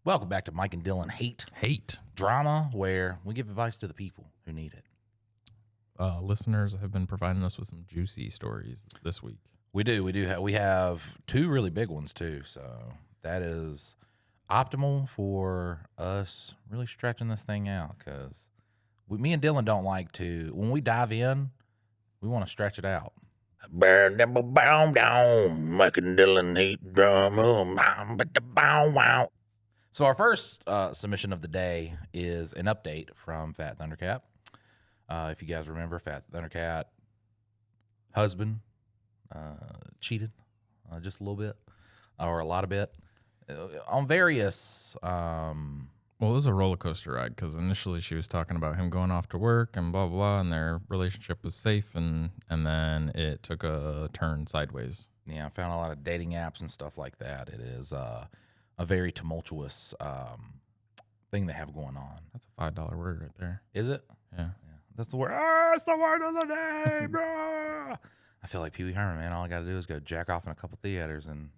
Welcome back to Mike and Dylan Hate Drama, where we give advice to the people who need it. Listeners have been providing us with some juicy stories this week. We have two really big ones too, so that is optimal for us really stretching this thing out, because me and Dylan don't like to, when we dive in, we want to stretch it out. Mike and Dylan Hate Drama. So our first submission of the day is an update from Fat Thundercat. If you guys remember, Fat Thundercat husband cheated just a little bit, or a lot of bit, on various. Well, it was a roller coaster ride, because initially she was talking about him going off to work and blah, blah, and their relationship was safe, and then it took a turn sideways. Yeah, I found a lot of dating apps and stuff like that. It is a very tumultuous thing they have going on. That's a $5 word right there. Is it? Yeah. That's the word. It's the word of the day, bro. I feel like Pee Wee Herman, man. All I got to do is go jack off in a couple theaters, and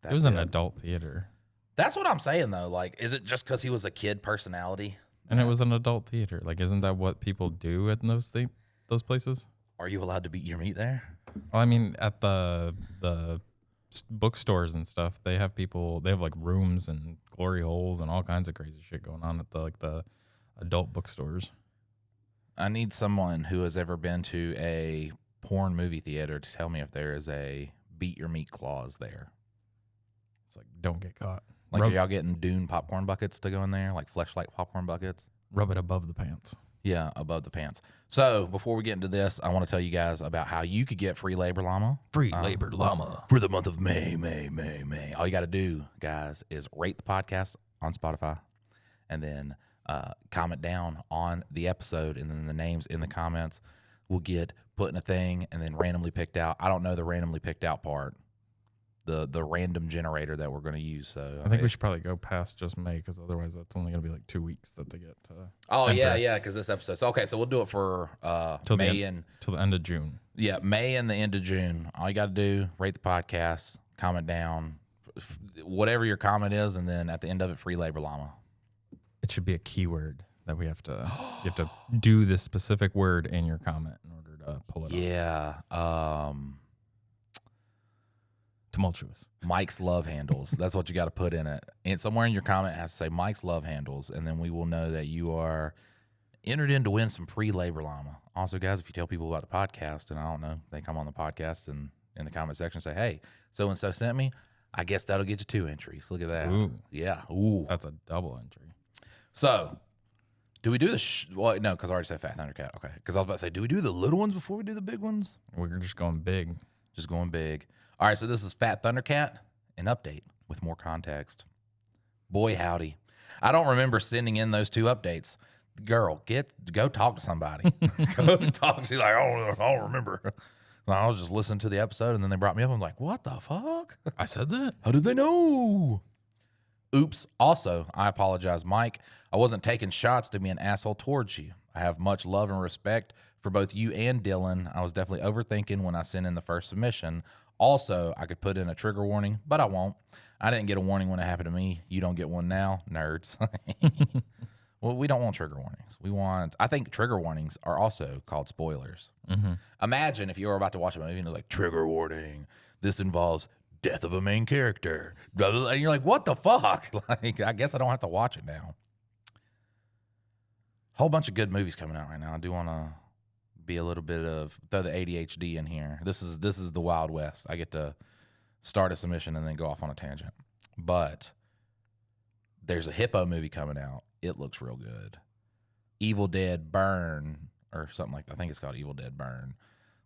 it was an adult theater. That's what I'm saying, though. Like, is it just because he was a kid personality? And it was an adult theater. Like, isn't that what people do at those places? Are you allowed to beat your meat there? Well, I mean, at the bookstores and stuff, they have like rooms and glory holes and all kinds of crazy shit going on at the adult bookstores. I need someone who has ever been to a porn movie theater to tell me if there is a beat your meat clause there. It's like, don't get caught. Like, are y'all getting Dune popcorn buckets to go in there? Like Fleshlight popcorn buckets? Rub it above the pants. Yeah, above the pants. So before we get into this, I want to tell you guys about how you could get free labor llama. Free labor llama. For the month of May. All you got to do, guys, is rate the podcast on Spotify, and then comment down on the episode, and then the names in the comments will get put in a thing and then randomly picked out. I don't know the randomly picked out part. The random generator that we're going to use. So I think we should probably go past just May, because otherwise that's only going to be like 2 weeks that they get to. Oh, enter. yeah, because this episode. So, okay, so we'll do it for till May and till the end of June. Yeah, May and the end of June. All you got to do, rate the podcast, comment down, whatever your comment is, and then at the end of it, free labor llama. It should be a keyword that we have to. You have to do this specific word in your comment in order to pull it up. Yeah. Tumultuous. Mike's love handles. That's what you got to put in it. And somewhere in your comment has to say Mike's love handles, and then we will know that you are entered in to win some free labor llama. Also, guys, if you tell people about the podcast, and I don't know, they come on the podcast and in the comment section say, hey, so-and-so sent me, I guess that'll get you 2 entries. Look at that. Ooh. Yeah. Ooh. That's a double entry. So, do we do the well, no, because I already said Fat Thundercat. Okay. Because I was about to say, do we do the little ones before we do the big ones? We're just going big. Just going big. All right, so this is Fat Thundercat, an update with more context. Boy, howdy. I don't remember sending in those 2 updates. Girl, go talk to somebody. Go talk. She's like, I don't remember. I was just listening to the episode, and then they brought me up. I'm like, what the fuck? I said that? How did they know? Oops. Also, I apologize, Mike. I wasn't taking shots to be an asshole towards you. I have much love and respect for both you and Dylan. I was definitely overthinking when I sent in the first submission. Also, I could put in a trigger warning, but I won't. I didn't get a warning when it happened to me. You don't get one now, nerds. Well, we don't want trigger warnings. I think trigger warnings are also called spoilers. Mm-hmm. Imagine if you were about to watch a movie and it was like, trigger warning, this involves death of a main character. Blah, blah, blah. And you're like, what the fuck? Like, I guess I don't have to watch it now. Whole bunch of good movies coming out right now. I do want to be a little bit of throw the ADHD in here. This is the Wild West. I get to start a submission and then go off on a tangent. But there's a hippo movie coming out. It looks real good. Evil Dead Burn or something like that. I think it's called Evil Dead Burn.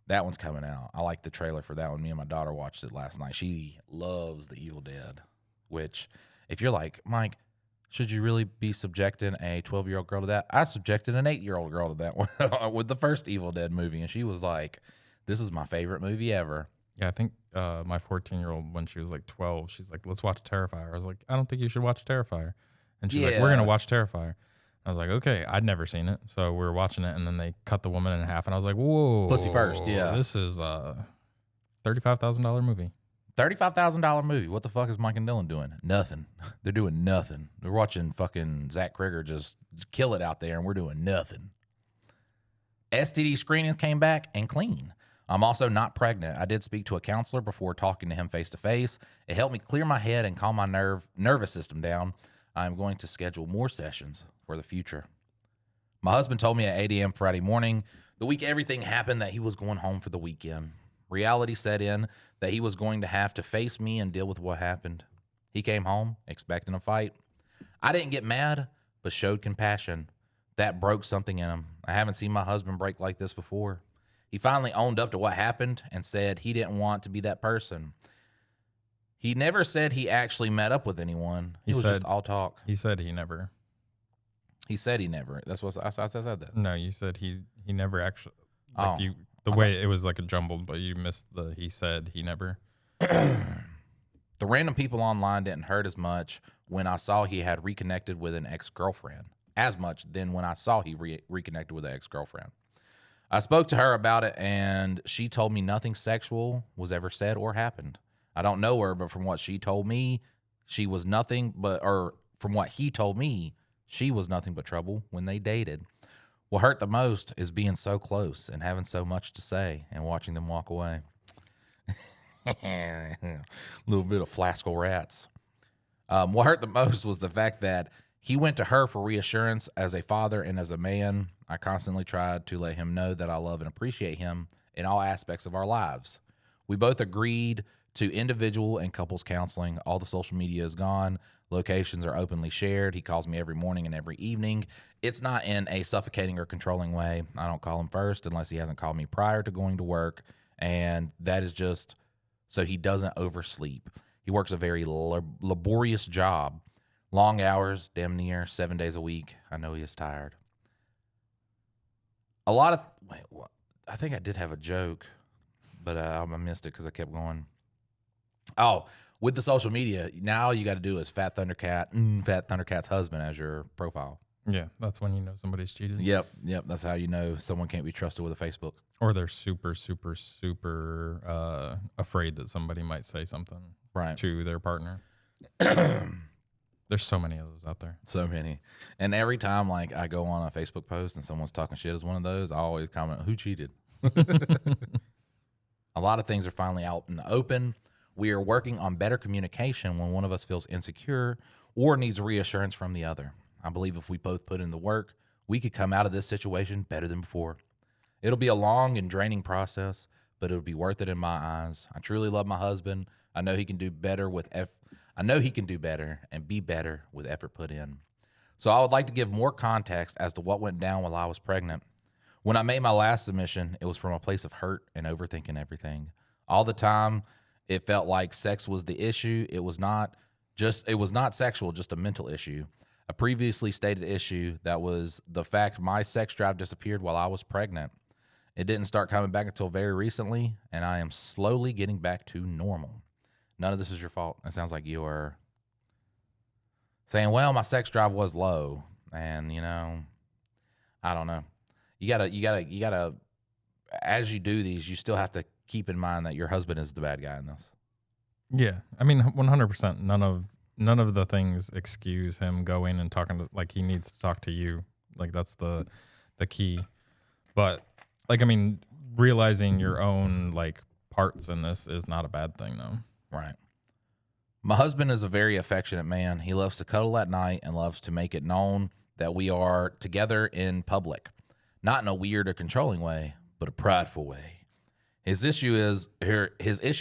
That one's coming out. I like the trailer for that one. Me and my daughter watched it last night. She loves the Evil Dead, which if you're like, Mike, should you really be subjecting a 12-year-old girl to that? I subjected an 8-year-old girl to that one with the first Evil Dead movie, and she was like, this is my favorite movie ever. Yeah, I think my 14-year-old, when she was like 12, she's like, let's watch Terrifier. I was like, I don't think you should watch Terrifier. And she's like, we're going to watch Terrifier. I was like, okay, I'd never seen it. So we were watching it, and then they cut the woman in half, and I was like, whoa. Pussy first, yeah. This is a $35,000 movie. $35,000 movie. What the fuck is Mike and Dylan doing? Nothing. They're doing nothing. They're watching fucking Zach Krieger just kill it out there, and we're doing nothing. STD screenings came back and clean. I'm also not pregnant. I did speak to a counselor before talking to him face to face. It helped me clear my head and calm my nervous system down. I'm going to schedule more sessions for the future. My husband told me at 8 a.m. Friday morning, the week everything happened, that he was going home for the weekend. Reality set in that he was going to have to face me and deal with what happened. He came home expecting a fight. I didn't get mad, but showed compassion. That broke something in him. I haven't seen my husband break like this before. He finally owned up to what happened and said he didn't want to be that person. He never said he actually met up with anyone. It was just all talk. He said he never. He said he never. That's what I said that. No, you said he never actually. Like way it was like a jumbled, but you missed the he said he never. The random people online didn't hurt as much when I saw he had reconnected with an ex-girlfriend. As much than when I saw he reconnected with an ex-girlfriend. I spoke to her about it, and she told me nothing sexual was ever said or happened. I don't know her, but from what she told me, she was nothing but, or from what he told me, she was nothing but trouble when they dated. What hurt the most is being so close and having so much to say and watching them walk away. A little bit of Flaskle Rats. What hurt the most was the fact that he went to her for reassurance as a father and as a man. I constantly tried to let him know that I love and appreciate him in all aspects of our lives. We both agreed to individual and couples counseling. All the social media is gone. Locations are openly shared. He calls me every morning and every evening. It's not in a suffocating or controlling way. I don't call him first unless he hasn't called me prior to going to work. And that is just so he doesn't oversleep. He works a very laborious job. Long hours, damn near 7 days a week. I know he is tired. I think I did have a joke, but I missed it because I kept going. Oh, with the social media, now all you got to do is Fat Thundercat's husband as your profile. Yeah, that's when you know somebody's cheated. Yep. That's how you know someone can't be trusted with a Facebook. Or they're super, super, super afraid that somebody might say something to their partner. There's so many of those out there. So many. And every time like I go on a Facebook post and someone's talking shit as one of those, I always comment, who cheated? A lot of things are finally out in the open. We are working on better communication when one of us feels insecure or needs reassurance from the other. I believe if we both put in the work, we could come out of this situation better than before. It'll be a long and draining process, but it'll be worth it in my eyes. I truly love my husband. I know he can do better and be better with effort put in. So I would like to give more context as to what went down while I was pregnant. When I made my last submission, it was from a place of hurt and overthinking everything. All the time, it felt like sex was the issue. It was not sexual, just a mental issue. A previously stated issue that was the fact my sex drive disappeared while I was pregnant. It didn't start coming back until very recently, and I am slowly getting back to normal. None of this is your fault. It sounds like you are saying, well, my sex drive was low. And, I don't know. You gotta, as you do these, you still have to keep in mind that your husband is the bad guy in this. Yeah. I mean, 100%. None of the things excuse him going and talking to, like, he needs to talk to you. Like, that's the key. But, like, I mean, realizing your own, like, parts in this is not a bad thing, though. Right. My husband is a very affectionate man. He loves to cuddle at night and loves to make it known that we are together in public. Not in a weird or controlling way, but a prideful way. His issue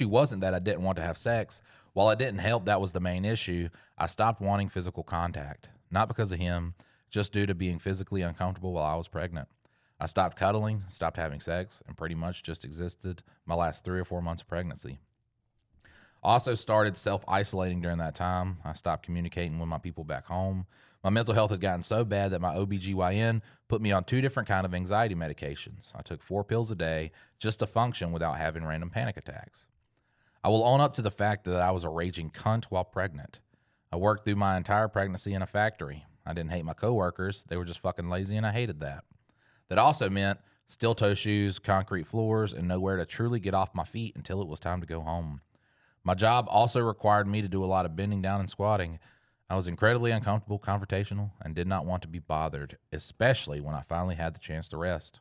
wasn't that I didn't want to have sex. While it didn't help, that was the main issue. I stopped wanting physical contact. Not because of him, just due to being physically uncomfortable while I was pregnant. I stopped cuddling, stopped having sex, and pretty much just existed my last 3 or 4 months of pregnancy. Also started self-isolating during that time. I stopped communicating with my people back home. My mental health had gotten so bad that my OBGYN put me on 2 different kinds of anxiety medications. I took 4 pills a day just to function without having random panic attacks. I will own up to the fact that I was a raging cunt while pregnant. I worked through my entire pregnancy in a factory. I didn't hate my coworkers. They were just fucking lazy, and I hated that. That also meant steel toe shoes, concrete floors, and nowhere to truly get off my feet until it was time to go home. My job also required me to do a lot of bending down and squatting. I was incredibly uncomfortable, confrontational, and did not want to be bothered, especially when I finally had the chance to rest.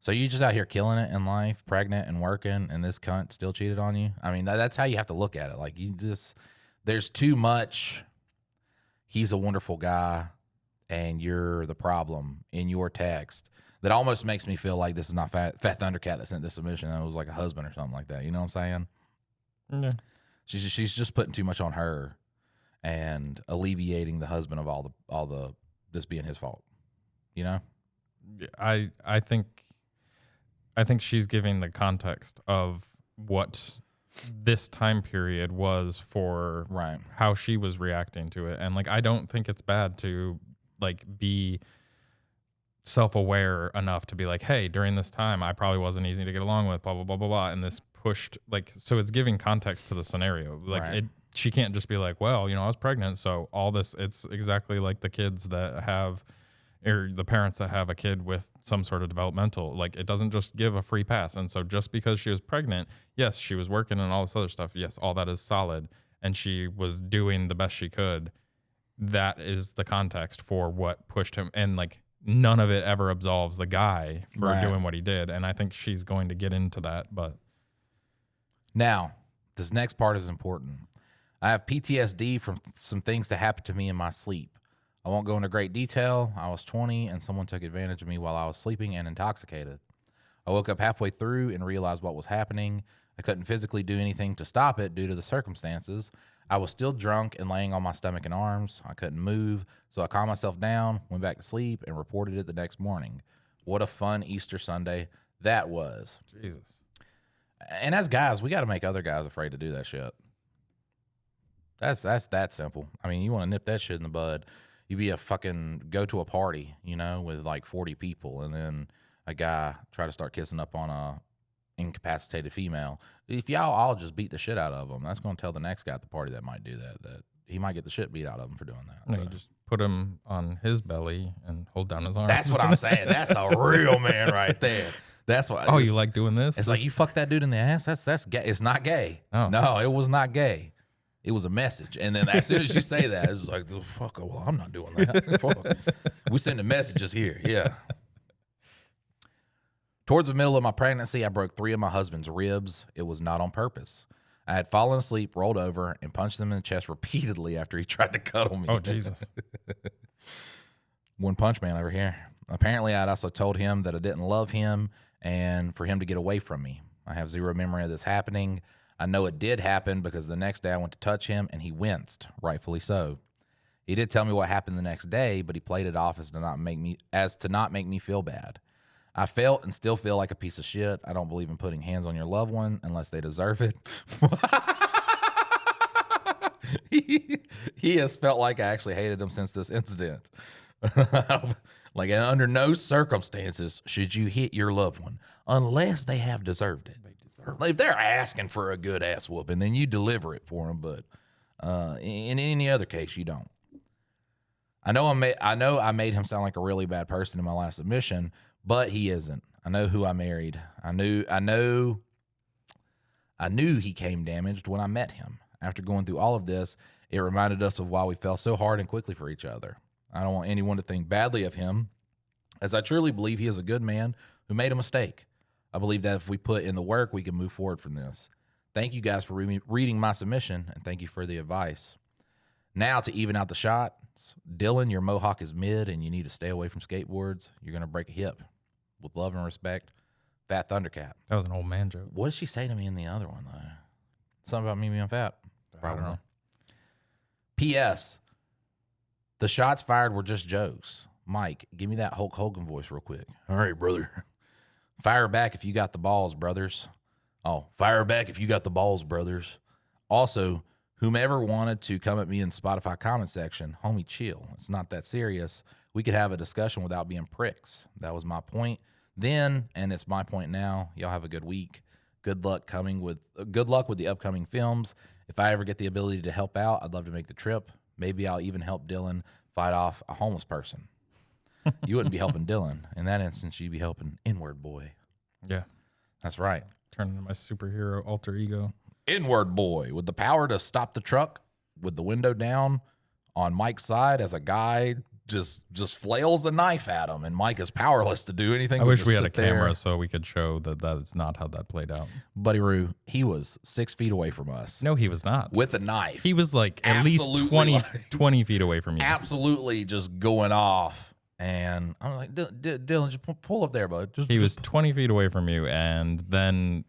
So you just out here killing it in life, pregnant and working, and this cunt still cheated on you? I mean, that's how you have to look at it. Like, there's too much, he's a wonderful guy, and you're the problem in your text. That almost makes me feel like this is not Fat Thundercat that sent this submission. That was like a husband or something like that. You know what I'm saying? Yeah. She's just putting too much on her and alleviating the husband of all the this being his fault. You know? I think she's giving the context of what this time period was for right. how she was reacting to it. And like, I don't think it's bad to like be self-aware enough to be like, hey, during this time, I probably wasn't easy to get along with, blah, blah, blah, blah, blah. And this pushed like, so it's giving context to the scenario. Like right. She can't just be like, well, you know, I was pregnant. So all this, it's exactly like the kids that have, or the parents that have a kid with some sort of developmental, like it doesn't just give a free pass. And so just because she was pregnant, yes, she was working and all this other stuff. Yes, all that is solid. And she was doing the best she could. That is the context for what pushed him. And like none of it ever absolves the guy for right. doing what he did. And I think she's going to get into that. But now, this next part is important. I have PTSD from some things that happened to me in my sleep. I won't go into great detail. I was 20 and someone took advantage of me while I was sleeping and intoxicated. I woke up halfway through and realized what was happening. I couldn't physically do anything to stop it due to the circumstances. I was still drunk and laying on my stomach and arms. I couldn't move, so I calmed myself down, went back to sleep, and reported it the next morning. What a fun Easter Sunday that was. Jesus. And as guys, we got to make other guys afraid to do that shit. That's that simple. I mean, you want to nip that shit in the bud. You be a fucking go to a party, you know, with like 40 people, and then a guy try to start kissing up on a incapacitated female. If y'all all just beat the shit out of them, that's going to tell the next guy at the party that might do that he might get the shit beat out of him for doing that. So. You just put him on his belly and hold down his arms. That's what I'm saying. That's a real man right there. That's what. Oh, you like doing this? It's like you fucked that dude in the ass. That's gay. It's not gay. Oh. No, it was not gay. It was a message. And then as soon as you say that, it's like, fuck, well, I'm not doing that. Fuck. We sending messages here. Yeah. Towards the middle of my pregnancy, I broke 3 of my husband's ribs. It was not on purpose. I had fallen asleep, rolled over, and punched him in the chest repeatedly after he tried to cuddle me. Oh, Jesus. One punch man over here. Apparently, I'd also told him that I didn't love him and for him to get away from me. I have zero memory of this happening. I know it did happen because the next day I went to touch him and he winced, rightfully so. He did tell me what happened the next day, but he played it off as to not make me feel bad. I felt and still feel like a piece of shit. I don't believe in putting hands on your loved one unless they deserve it. He has felt like I actually hated him since this incident. Like, under no circumstances should you hit your loved one unless they have deserved it. If they're asking for a good ass whooping, then you deliver it for them. But in any other case, you don't. I know I made him sound like a really bad person in my last submission, but he isn't. I know who I married. I knew he came damaged when I met him. After going through all of this, it reminded us of why we fell so hard and quickly for each other. I don't want anyone to think badly of him, as I truly believe he is a good man who made a mistake. I believe that if we put in the work, we can move forward from this. Thank you guys for reading my submission, and thank you for the advice. Now, to even out the shots, Dylan, your mohawk is mid, and you need to stay away from skateboards. You're going to break a hip. With love and respect, Fat Thundercat. That was an old man joke. What did she say to me in the other one, though? Something about me being fat. I don't know. P.S. The shots fired were just jokes. Mike, give me that Hulk Hogan voice real quick. All right, brother. Fire back if you got the balls, brothers. Oh, fire back if you got the balls, brothers. Also, whomever wanted to come at me in Spotify comment section, homie, chill. It's not that serious. We could have a discussion without being pricks. That was my point then, and it's my point now. Y'all have a good week. Good luck with the upcoming films. If I ever get the ability to help out, I'd love to make the trip. Maybe I'll even help Dylan fight off a homeless person. You wouldn't be helping Dylan. In that instance, you'd be helping Inward Boy. Yeah. That's right. Turn into my superhero alter ego. N-word boy with the power to stop the truck with the window down on Mike's side as a guy just flails a knife at him, and Mike is powerless to do anything. I wish we had a camera so we could show that that's not how that played out. Buddy Roo, he was 6 feet away from us. No, he was not. With a knife. He was like at least 20 feet away from you. Absolutely just going off. And I'm like, Dylan, just pull up there, bud. He was 20 feet away from you, and then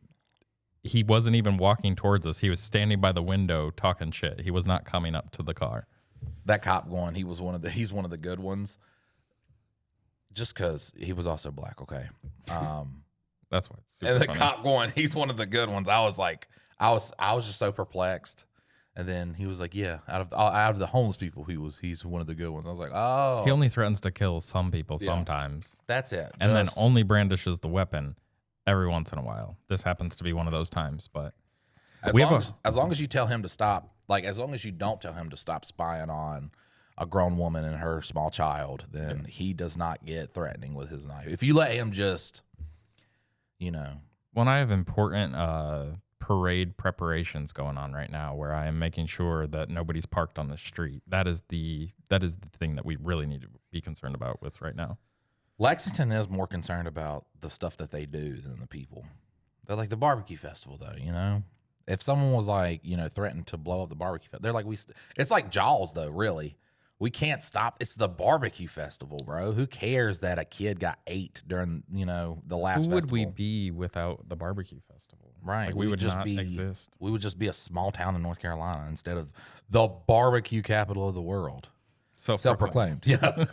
he wasn't even walking towards us. He was standing by the window talking shit. He was not coming up to the car. That cop going, he's one of the good ones. Just because he was also black, okay? That's why it's super and the funny. cop going, he's one of the good ones. I was like, I was just so perplexed. And then he was like, yeah, out of the homeless people, he's one of the good ones. I was like, oh. He only threatens to kill some people sometimes. That's it. And then only brandishes the weapon every once in a while. This happens to be one of those times, but as long as you tell him to stop, like as long as you don't tell him to stop spying on a grown woman and her small child, then he does not get threatening with his knife. If you let him just, When I have important parade preparations going on right now where I am making sure that nobody's parked on the street, that is the thing that we really need to be concerned about with right now. Lexington is more concerned about the stuff that they do than the people. They're like the barbecue festival, though, If someone was like, threatened to blow up the barbecue festival, they're like, it's like Jaws, though, really. We can't stop. It's the barbecue festival, bro. Who cares that a kid got ate during, the last Who would festival? we be without the barbecue festival? Right. Like, we would just not exist. We would just be a small town in North Carolina instead of the barbecue capital of the world. Self-proclaimed. Yeah.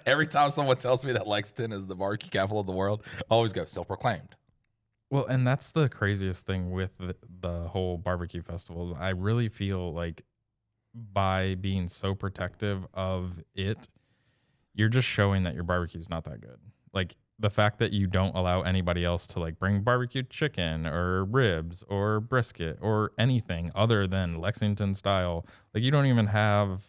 Every time someone tells me that Lexington is the barbecue capital of the world, I always go, self-proclaimed. Well, and that's the craziest thing with the whole barbecue festivals. I really feel like by being so protective of it, you're just showing that your barbecue is not that good. Like the fact that you don't allow anybody else to like bring barbecued chicken or ribs or brisket or anything other than Lexington style. Like you don't even have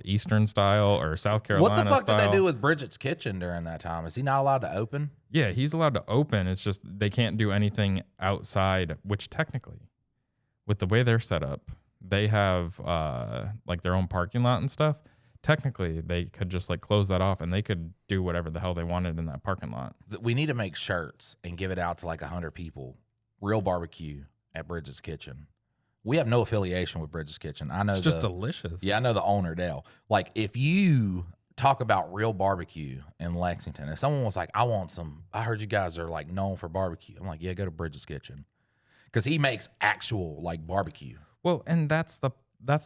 Eastern style or South Carolina style. What the fuck did they do with Bridget's Kitchen during that time? Is he not allowed to open? Yeah, he's allowed to open. It's just they can't do anything outside, which technically, with the way they're set up, they have like their own parking lot and stuff. Technically, they could just like close that off and they could do whatever the hell they wanted in that parking lot. We need to make shirts and give it out to like 100 people. Real barbecue at Bridget's Kitchen. We have no affiliation with Bridget's Kitchen. I know it's just delicious. Yeah, I know the owner, Dale. Like, if you talk about real barbecue in Lexington, if someone was like, I heard you guys are like known for barbecue. I'm like, yeah, go to Bridget's Kitchen. Because he makes actual like barbecue. Well, and that's the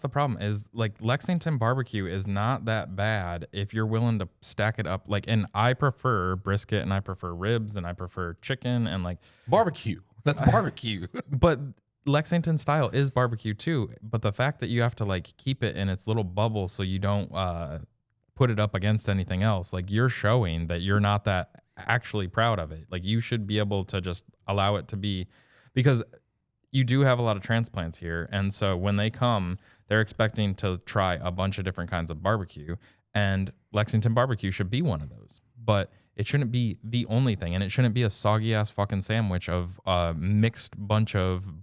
problem is like Lexington barbecue is not that bad if you're willing to stack it up. Like, and I prefer brisket and I prefer ribs and I prefer chicken and like barbecue. That's barbecue. But Lexington style is barbecue too, but the fact that you have to like keep it in its little bubble so you don't put it up against anything else, like you're showing that you're not that actually proud of it. Like you should be able to just allow it to be, because you do have a lot of transplants here, and so when they come, they're expecting to try a bunch of different kinds of barbecue, and Lexington barbecue should be one of those. But it shouldn't be the only thing, and it shouldn't be a soggy ass fucking sandwich of a mixed bunch of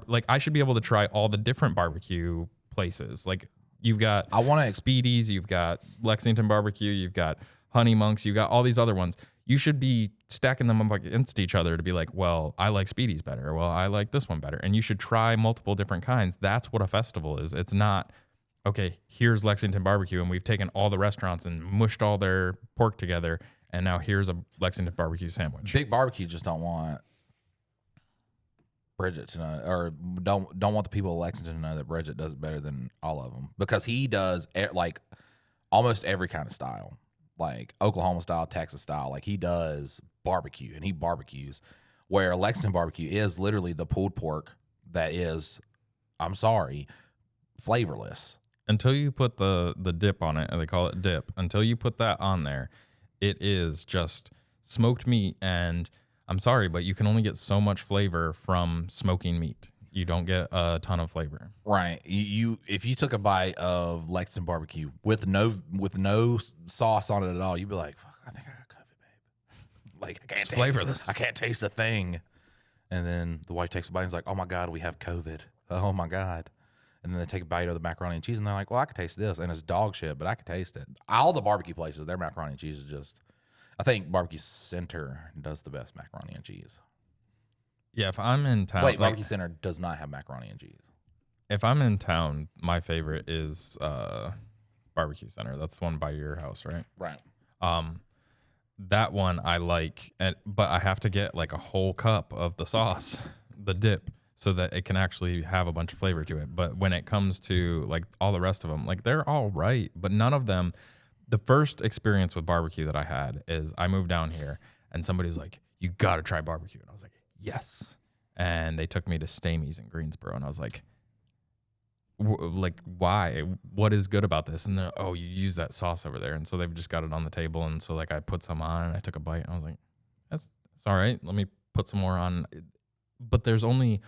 like I should be able to try all the different barbecue places. Like you've got Speedy's, you've got Lexington barbecue, you've got Honey Monks, you've got all these other ones. You should be stacking them up against each other to be like, well, I like Speedy's better. Well, I like this one better. And you should try multiple different kinds. That's what a festival is. It's not, okay, here's Lexington barbecue, and we've taken all the restaurants and mushed all their pork together, and now here's a Lexington barbecue sandwich. Big Barbecue just don't want Bridget to know, or don't want the people of Lexington to know that Bridget does it better than all of them, because he does like almost every kind of style, like Oklahoma style, Texas style. Like he does barbecue, and he barbecues, where Lexington barbecue is literally the pulled pork that is, I'm sorry, flavorless. Until you put the dip on it, and they call it dip, until you put that on there, it is just smoked meat, and I'm sorry, but you can only get so much flavor from smoking meat. You don't get a ton of flavor. Right. You if you took a bite of Lexington barbecue with no sauce on it at all, you'd be like, "Fuck, I think I got COVID, babe." Like I can't flavorless. I can't taste a thing. And then the wife takes a bite and is like, oh my God, we have COVID. Oh my God. And then they take a bite of the macaroni and cheese and they're like, well, I could taste this. And it's dog shit, but I could taste it. All the barbecue places, their macaroni and cheese is just, I think Barbecue Center does the best macaroni and cheese. Yeah, if I'm in town. Wait, Barbecue Center does not have macaroni and cheese. If I'm in town, my favorite is Barbecue Center. That's the one by your house, right? Right. That one I like, but I have to get like a whole cup of the sauce, the dip, so that it can actually have a bunch of flavor to it. But when it comes to like all the rest of them, like they're all right, but none of them. The first experience with barbecue that I had is I moved down here and somebody's like, you got to try barbecue. And I was like, yes. And they took me to Stamey's in Greensboro. And I was like, why? What is good about this? And they're, oh, you use that sauce over there. And so they've just got it on the table. And so like I put some on and I took a bite. And I was like, that's all right. Let me put some more on. But there's only,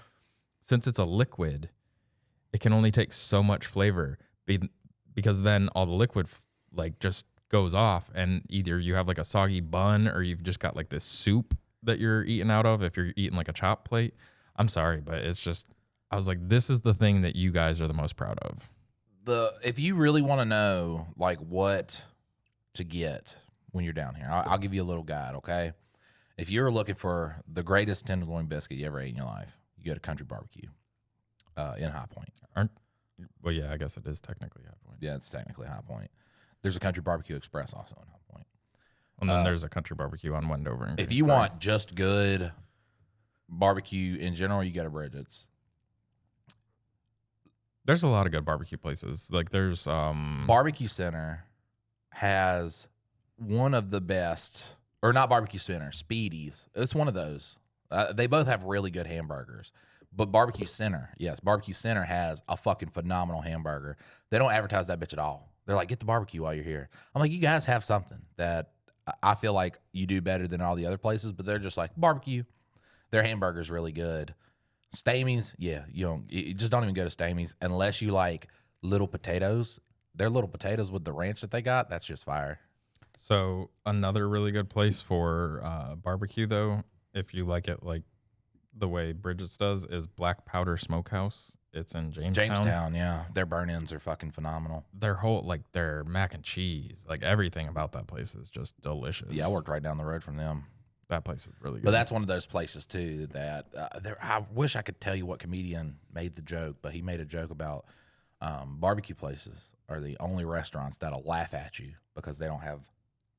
since it's a liquid, it can only take so much flavor because then all the liquid like just goes off. And either you have like a soggy bun or you've just got like this soup that you're eating out of if you're eating like a chop plate. I'm sorry, but it's just, I was like, this is the thing that you guys are the most proud of. If you really want to know like what to get when you're down here, I'll give you a little guide, okay? If you're looking for the greatest tenderloin biscuit you ever ate in your life, you go to Country Barbecue in High Point. Well, yeah, I guess it is technically High Point. Yeah, it's technically High Point. There's a Country Barbecue Express also in High Point. And then there's a Country Barbecue on Wendover. If you want just good barbecue in general, you go to Bridget's. There's a lot of good barbecue places. Like there's Barbecue Center has one of the best, or not Barbecue Center, Speedy's. It's one of those. They both have really good hamburgers. But Barbecue Center has a fucking phenomenal hamburger. They don't advertise that bitch at all. They're like, get the barbecue while you're here. I'm like, you guys have something that I feel like you do better than all the other places, but they're just like, barbecue. Their hamburger's really good. Stamey's, yeah, you just don't even go to Stamey's unless you like little potatoes. Their little potatoes with the ranch that they got, that's just fire. So another really good place for barbecue, though, if you like it like the way Bridget's does, is Black Powder Smokehouse. It's in Jamestown. Yeah. Their burn-ins are fucking phenomenal. Their whole, like their mac and cheese, like everything about that place is just delicious. Yeah, I worked right down the road from them. That place is really good. But that's one of those places, too, that I wish I could tell you what comedian made the joke, but he made a joke about barbecue places are the only restaurants that'll laugh at you because they don't have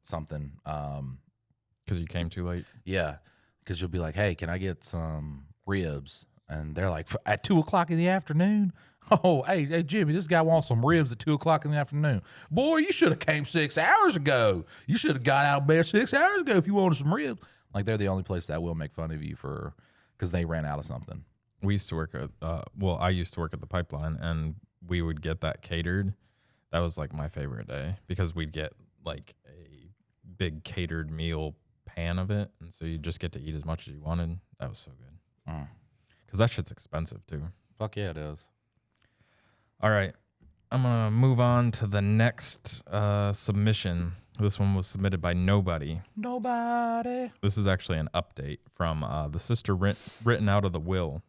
something. Because you came too late? Yeah, because you'll be like, hey, can I get some ribs? And they're like, at 2 o'clock in the afternoon? Oh, hey, Jimmy, this guy wants some ribs at 2 o'clock in the afternoon. Boy, you should have came 6 hours ago. You should have got out of bed 6 hours ago if you wanted some ribs. Like, they're the only place that will make fun of you because they ran out of something. We used to work at, I used to work at the Pipeline, and we would get that catered. That was like my favorite day because we'd get like a big catered meal pan of it. And so you just get to eat as much as you wanted. That was so good. Because that shit's expensive too. Fuck yeah, it is. All right. I'm going to move on to the next submission. This one was submitted by Nobody. This is actually an update from the sister written out of the will.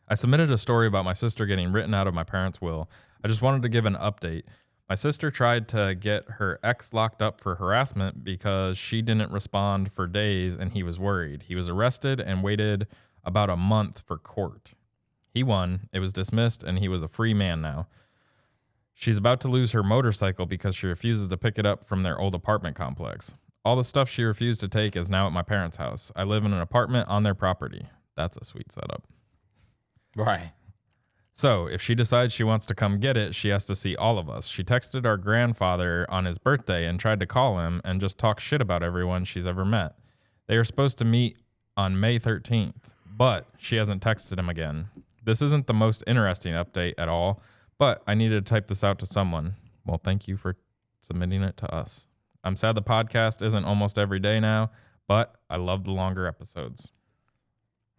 I submitted a story about my sister getting written out of my parents' will. I just wanted to give an update. My sister tried to get her ex locked up for harassment because she didn't respond for days and he was worried. He was arrested and waited about a month for court. He won. It was dismissed and he was a free man now. She's about to lose her motorcycle because she refuses to pick it up from their old apartment complex. All the stuff she refused to take is now at my parents' house. I live in an apartment on their property. That's a sweet setup. Right. So if she decides she wants to come get it, she has to see all of us. She texted our grandfather on his birthday and tried to call him and just talk shit about everyone she's ever met. They are supposed to meet on May 13th, but she hasn't texted him again. This isn't the most interesting update at all, but I needed to type this out to someone. Well, thank you for submitting it to us. I'm sad the podcast isn't almost every day now, but I love the longer episodes.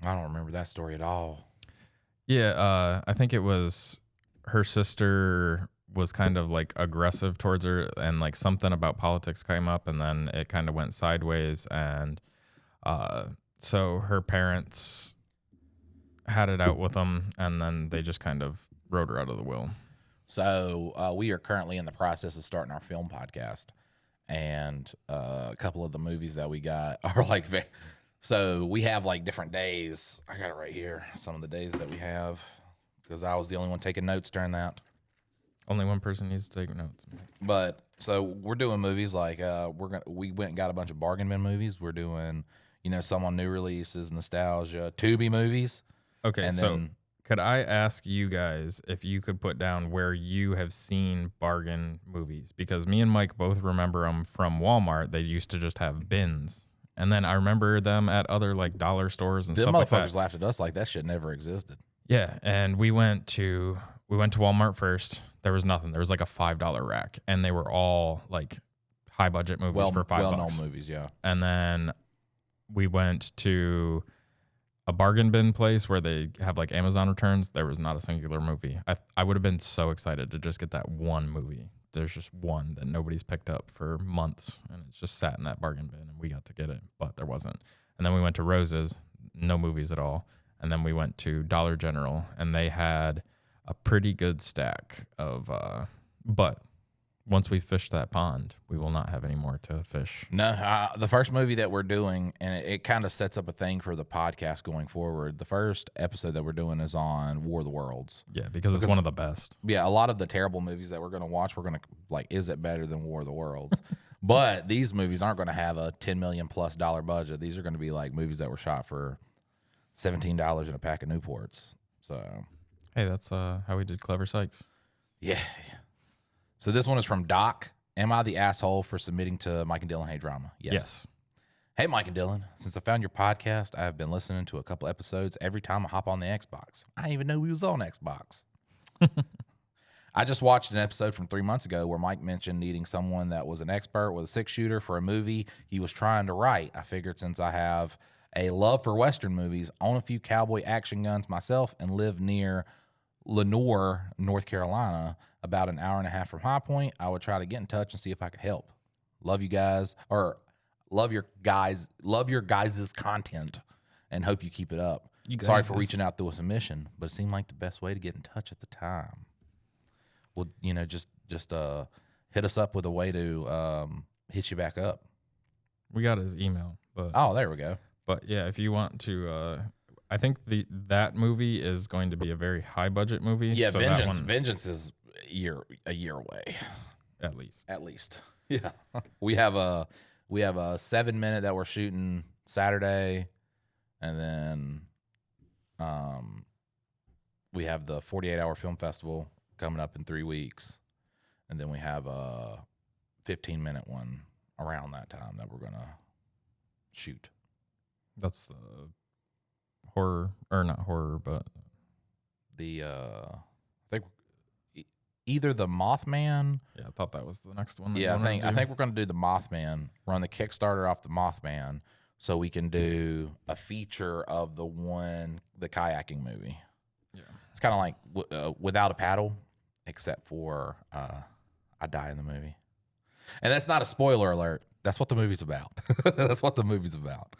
I don't remember that story at all. Yeah, I think it was her sister was kind of like aggressive towards her and like something about politics came up and then it kind of went sideways and So her parents had it out with them, and then they just kind of wrote her out of the will. So we are currently in the process of starting our film podcast, and a couple of the movies that we got are like, so we have like different days. I got it right here. Some of the days that we have, because I was the only one taking notes during that. Only one person needs to take notes. But so we're doing movies like we went and got a bunch of bargain bin movies. We're doing, some on new releases, nostalgia, Tubi movies. Okay, and so could I ask you guys if you could put down where you have seen bargain movies? Because me and Mike both remember them from Walmart. They used to just have bins. And then I remember them at other like dollar stores and stuff like that. Them motherfuckers laughed at us like that shit never existed. Yeah, and we went to Walmart first. There was nothing. There was like a $5 rack, and they were all like high budget movies for $5. Well-known movies, yeah. And then we went to a bargain bin place where they have like Amazon returns. There was not a singular movie. I would have been so excited to just get that one movie. There's just one that nobody's picked up for months, and it's just sat in that bargain bin, and we got to get it, but there wasn't. And then we went to Rose's, no movies at all. And then we went to Dollar General, and they had a pretty good stack of, but once we fish that pond, we will not have any more to fish. No, the first movie that we're doing, and it kind of sets up a thing for the podcast going forward. The first episode that we're doing is on War of the Worlds. Yeah, because it's one of the best. Yeah, a lot of the terrible movies that we're going to watch, we're going to like, is it better than War of the Worlds? But these movies aren't going to have a $10 million plus budget. These are going to be like movies that were shot for $17 in a pack of Newports. So, hey, that's how we did Clever Sykes. Yeah. So this one is from Doc. Am I the asshole for submitting to Mike and Dylan Hey Drama? Yes. Hey, Mike and Dylan. Since I found your podcast, I have been listening to a couple episodes every time I hop on the Xbox. I didn't even know we was on Xbox. I just watched an episode from 3 months ago where Mike mentioned needing someone that was an expert with a 6-shooter for a movie he was trying to write. I figured since I have a love for Western movies, own a few cowboy action guns myself, and live near Lenoir, North Carolina, about an hour and a half from High Point, I would try to get in touch and see if I could help. Love you guys, or love your guys' content, and hope you keep it up. Sorry for reaching out through a submission, but it seemed like the best way to get in touch at the time. Well, just hit us up with a way to hit you back up. We got his email, but there we go. But yeah, if you want to, I think that movie is going to be a very high budget movie. Yeah, so Vengeance is a year away, at least. Yeah, we have a 7-minute that we're shooting Saturday, and then we have the 48-hour film festival coming up in 3 weeks, and then we have a 15-minute one around that time that we're gonna shoot. That's the horror, or not horror, but the I think either the Mothman. Yeah, I thought that was the next one. Yeah, I think we're gonna do the Mothman. Run the Kickstarter off the Mothman, so we can do a feature of the kayaking movie. Yeah, it's kind of like Without a Paddle, except for I die in the movie, and that's not a spoiler alert. That's what the movie's about. That's what the movie's about.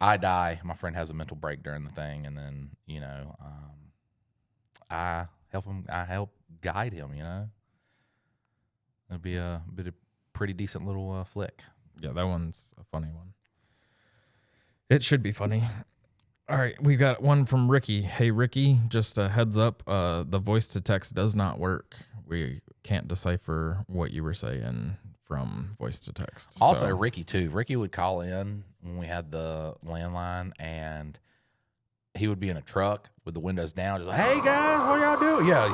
I die. My friend has a mental break during the thing, and then I help him. I help guide him. It'll be a pretty decent little flick. Yeah, that one's a funny one. It should be funny. All right, we got one from Ricky. Hey, Ricky, just a heads up. The voice to text does not work. We can't decipher what you were saying from voice to text. Also, Ricky, too. Ricky would call in when we had the landline, and he would be in a truck with the windows down, just like, hey, guys, what y'all doing? Yeah.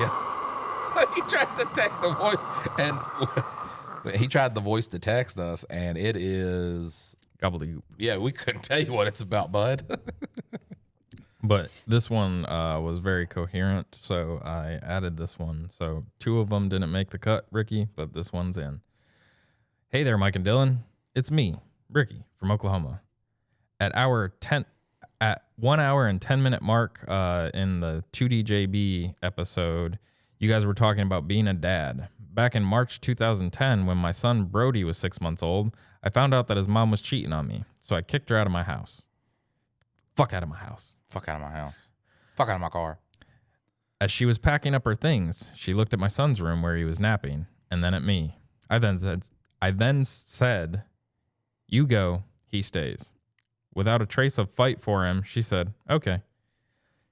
So he tried to text the voice, and he tried the voice to text us, and it is gobbledygook. Yeah, we couldn't tell you what it's about, bud. But this one was very coherent, so I added this one. So 2 of them didn't make the cut, Ricky, but this one's in. Hey there, Mike and Dylan. It's me, Ricky, from Oklahoma. At 1 hour and 10 minute mark in the 2DJB episode, you guys were talking about being a dad. Back in March 2010, when my son Brody was 6 months old, I found out that his mom was cheating on me. So I kicked her out of my house. Fuck out of my house. Fuck out of my house. Fuck out of my car. As she was packing up her things, she looked at my son's room where he was napping, and then at me. I then said, "You go, he stays." Without a trace of fight for him, she said, "Okay."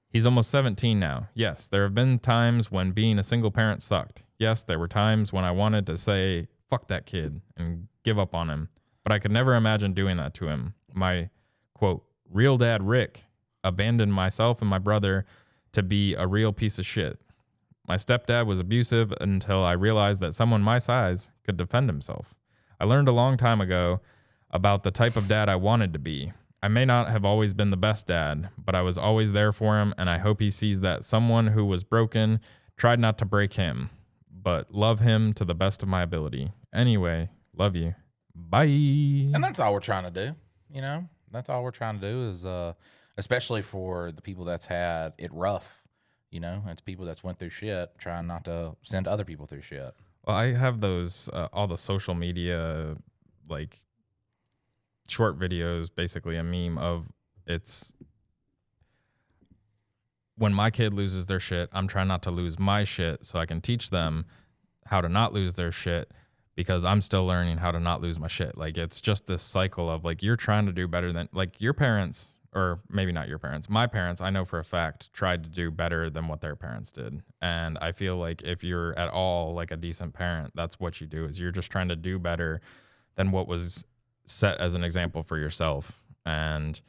He's almost 17 now. Yes, there have been times when being a single parent sucked. Yes, there were times when I wanted to say, "Fuck that kid," and give up on him. But I could never imagine doing that to him. My, quote, real dad, Rick, abandoned myself and my brother to be a real piece of shit. My stepdad was abusive until I realized that someone my size could defend himself. I learned a long time ago about the type of dad I wanted to be. I may not have always been the best dad, but I was always there for him, and I hope he sees that someone who was broken tried not to break him, but love him to the best of my ability. Anyway, love you. Bye. And that's all we're trying to do, you know? That's all we're trying to do is, especially for the people that's had it rough, you know? It's people that's went through shit, trying not to send other people through shit. Well, I have those, all the social media, like, short videos, basically a meme of it's when my kid loses their shit, I'm trying not to lose my shit so I can teach them how to not lose their shit because I'm still learning how to not lose my shit. Like, it's just this cycle of, like, you're trying to do better than, like, your parents, or maybe not your parents. My parents, I know for a fact, tried to do better than what their parents did. And I feel like if you're at all, like, a decent parent, that's what you do, is you're just trying to do better than what was set as an example for yourself. And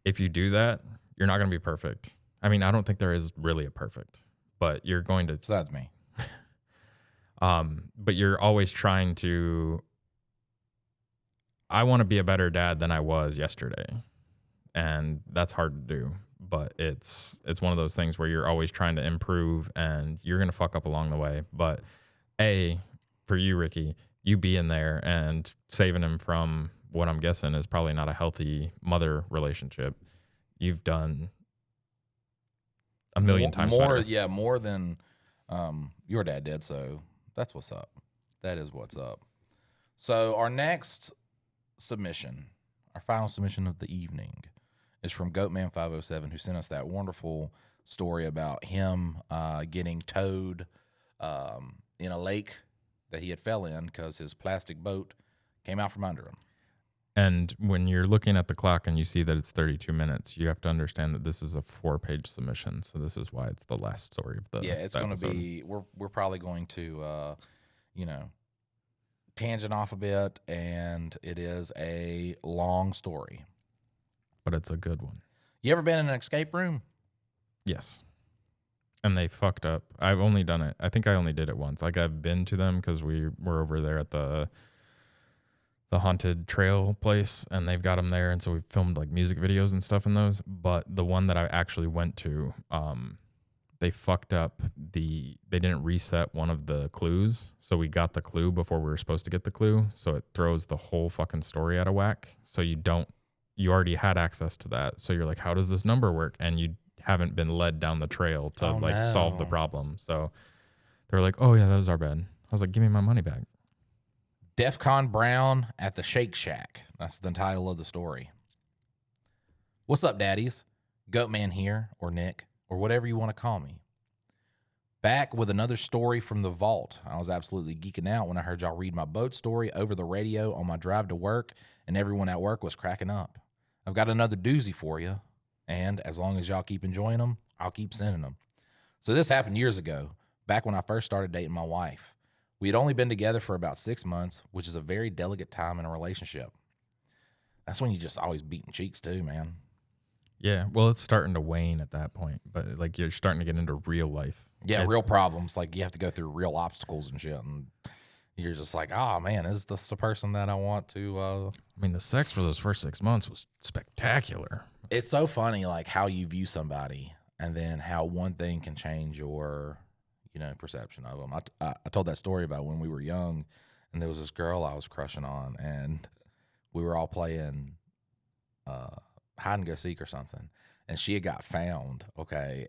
if you do that, you're not going to be perfect. I mean, I don't think there is really a perfect, but you're going to. Besides me. But you're always trying to. I want to be a better dad than I was yesterday, and that's hard to do. But it's one of those things where you're always trying to improve, and you're gonna fuck up along the way. But for you, Ricky, you being there and saving him from what I'm guessing is probably not a healthy mother relationship, you've done a million times more, better. Yeah, more than your dad did. So that's what's up. That is what's up. So our next submission, our final submission of the evening, is from Goatman507, who sent us that wonderful story about him getting towed in a lake that he had fell in because his plastic boat came out from under him. And when you're looking at the clock and you see that it's 32 minutes, you have to understand that this is a 4-page submission. So this is why it's the last story of the it's going to be, we're probably going to, tangent off a bit, and it is a long story. But it's a good one. You ever been in an escape room? Yes. And they fucked up. I've only done it. I think I only did it once. Like, I've been to them because we were over there at the haunted trail place, and they've got them there, and so we filmed like music videos and stuff in those. But the one that I actually went to, they fucked up they didn't reset one of the clues, so we got the clue before we were supposed to get the clue, so it throws the whole fucking story out of whack. So you already had access to that, so you're like, how does this number work? And you haven't been led down the trail to solve the problem. So they were like, oh yeah, that was our bad. I was like, give me my money back. Defcon Brown at the Shake Shack. That's the title of the story. What's up, daddies? Goatman here, or Nick, or whatever you want to call me. Back with another story from the vault. I was absolutely geeking out when I heard y'all read my boat story over the radio on my drive to work, and everyone at work was cracking up. I've got another doozy for you, and as long as y'all keep enjoying them, I'll keep sending them. So this happened years ago, back when I first started dating my wife. We had only been together for about 6 months, which is a very delicate time in a relationship. That's when you just always beating cheeks too, man. Yeah, well, it's starting to wane at that point, but like you're starting to get into real life. Yeah, real problems. Like you have to go through real obstacles and shit, and you're just like, oh man, is this the person that I want to? I mean, the sex for those first 6 months was spectacular. It's so funny, like how you view somebody, and then how one thing can change your perception of them. I told that story about when we were young, and there was this girl I was crushing on, and we were all playing hide and go seek or something, and she had got found, okay,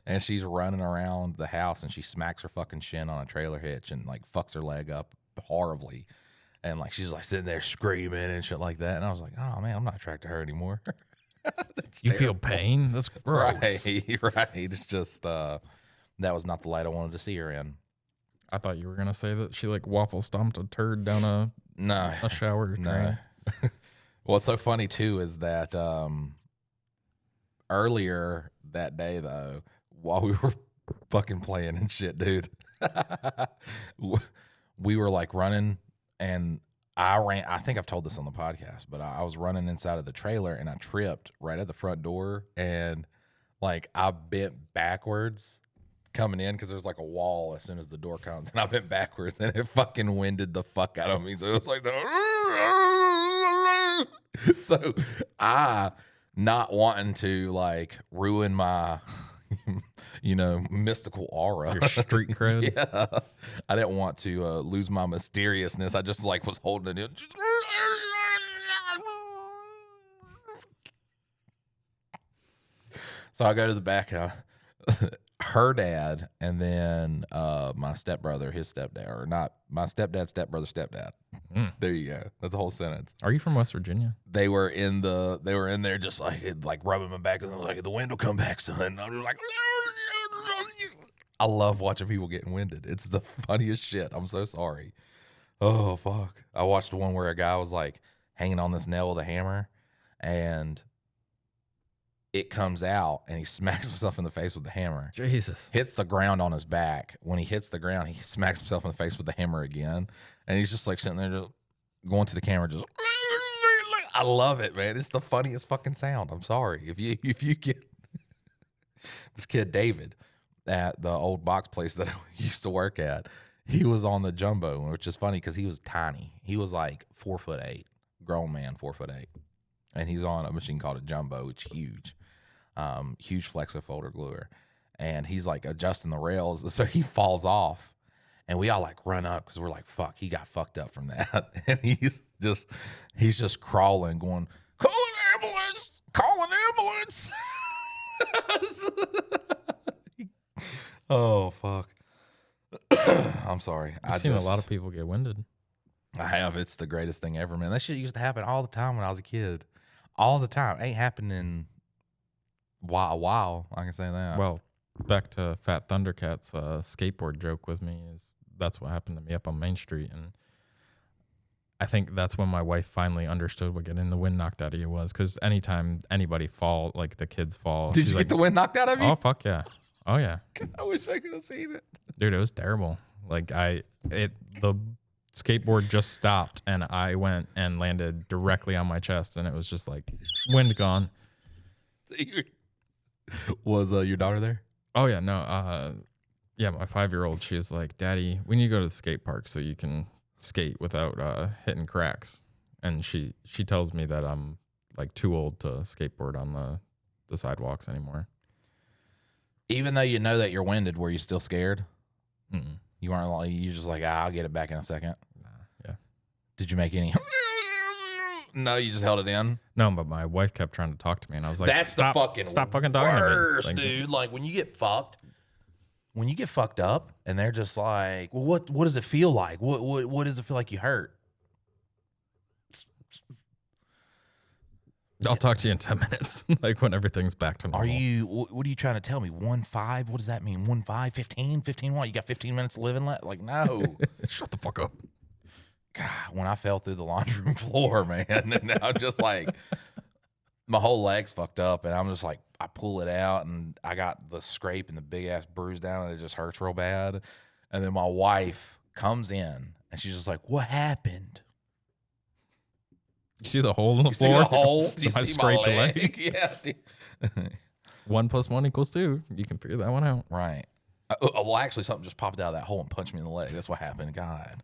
and she's running around the house, and she smacks her fucking shin on a trailer hitch and like fucks her leg up horribly, and like she's like sitting there screaming and shit like that, and I was like, oh man, I'm not attracted to her anymore. You feel pain? That's gross. Right. It's just that was not the light I wanted to see her in. I thought you were gonna say that she like waffle stomped a turd down a shower drain. No. What's so funny too is that earlier that day though, while we were fucking playing and shit, dude, we were like running, and I ran. I think I've told this on the podcast, but I was running inside of the trailer and I tripped right at the front door, and like I bent backwards coming in because there's like a wall as soon as the door comes, and I bent backwards and it fucking winded the fuck out of me. So it was like so I, not wanting to like ruin my mystical aura, your street cred. Yeah, I didn't want to lose my mysteriousness. I just like was holding it. So I go to the back, and her dad, and then my stepbrother, his stepdad, or not my stepdad, stepbrother, stepdad. There you go. That's the whole sentence. Are you from West Virginia? They were in there just like rubbing my back, and like, the wind will come back, son. And I'm like, I love watching people getting winded. It's the funniest shit. I'm so sorry. Oh fuck. I watched one where a guy was like hanging on this nail with a hammer, and it comes out, and he smacks himself in the face with the hammer. Jesus. Hits the ground on his back. When he hits the ground, he smacks himself in the face with the hammer again. And he's just like sitting there just going to the camera, just I love it, man. It's the funniest fucking sound. I'm sorry. If you get this kid David at the old box place that I used to work at, he was on the jumbo, which is funny because he was tiny. He was like 4'8", grown man, 4'8". And he's on a machine called a jumbo. It's huge. Huge flexo folder gluer, and he's like adjusting the rails, so he falls off, and we all like run up because we're like, fuck, he got fucked up from that. And he's just crawling, going, call an ambulance. Oh fuck. I'm sorry. I've seen a lot of people get winded. I have. It's the greatest thing ever, man. That shit used to happen all the time when I was a kid. All the time. Ain't happening a while, I can say that. Well, back to Fat Thundercat's skateboard joke with me, is that's what happened to me up on Main Street. And I think that's when my wife finally understood what getting the wind knocked out of you was, because anytime anybody fall, like the kids fall. Did you get the wind knocked out of you? Oh, fuck yeah. Oh, yeah. I wish I could have seen it. Dude, it was terrible. Like, the skateboard just stopped, and I went and landed directly on my chest, and it was just like, wind gone. Was your daughter there? Oh yeah, no. Yeah, my 5-year-old, she was like, Daddy, we need to go to the skate park so you can skate without hitting cracks. And she tells me that I'm like too old to skateboard on the sidewalks anymore. Even though you know that you're winded, were you still scared? Mm-mm. You weren't like, you just like, I'll get it back in a second. Nah, yeah. Did you make any? No, you just held it in. No, but my wife kept trying to talk to me, and I was like, stop fucking talking worst, to me, dude. Like when you get fucked up, and they're just like, well, what does it feel like? What does it feel like you hurt? I'll talk to you in 10 minutes, like when everything's back to normal. What are you trying to tell me? 1-5? What does that mean? 1-5? 15? 15 what? You got 15 minutes to live in left? Like, no. Shut the fuck up. God, when I fell through the laundry room floor, man, and I'm just like, my whole leg's fucked up, and I'm just like, I pull it out, and I got the scrape and the big ass bruise down, and it just hurts real bad. And then my wife comes in, and she's just like, what happened? You see the hole in the floor? See the hole? Do you I see scraped my the leg? Yeah. 1 + 1 = 2. You can figure that one out. Right. Well, actually, something just popped out of that hole and punched me in the leg. That's what happened. God.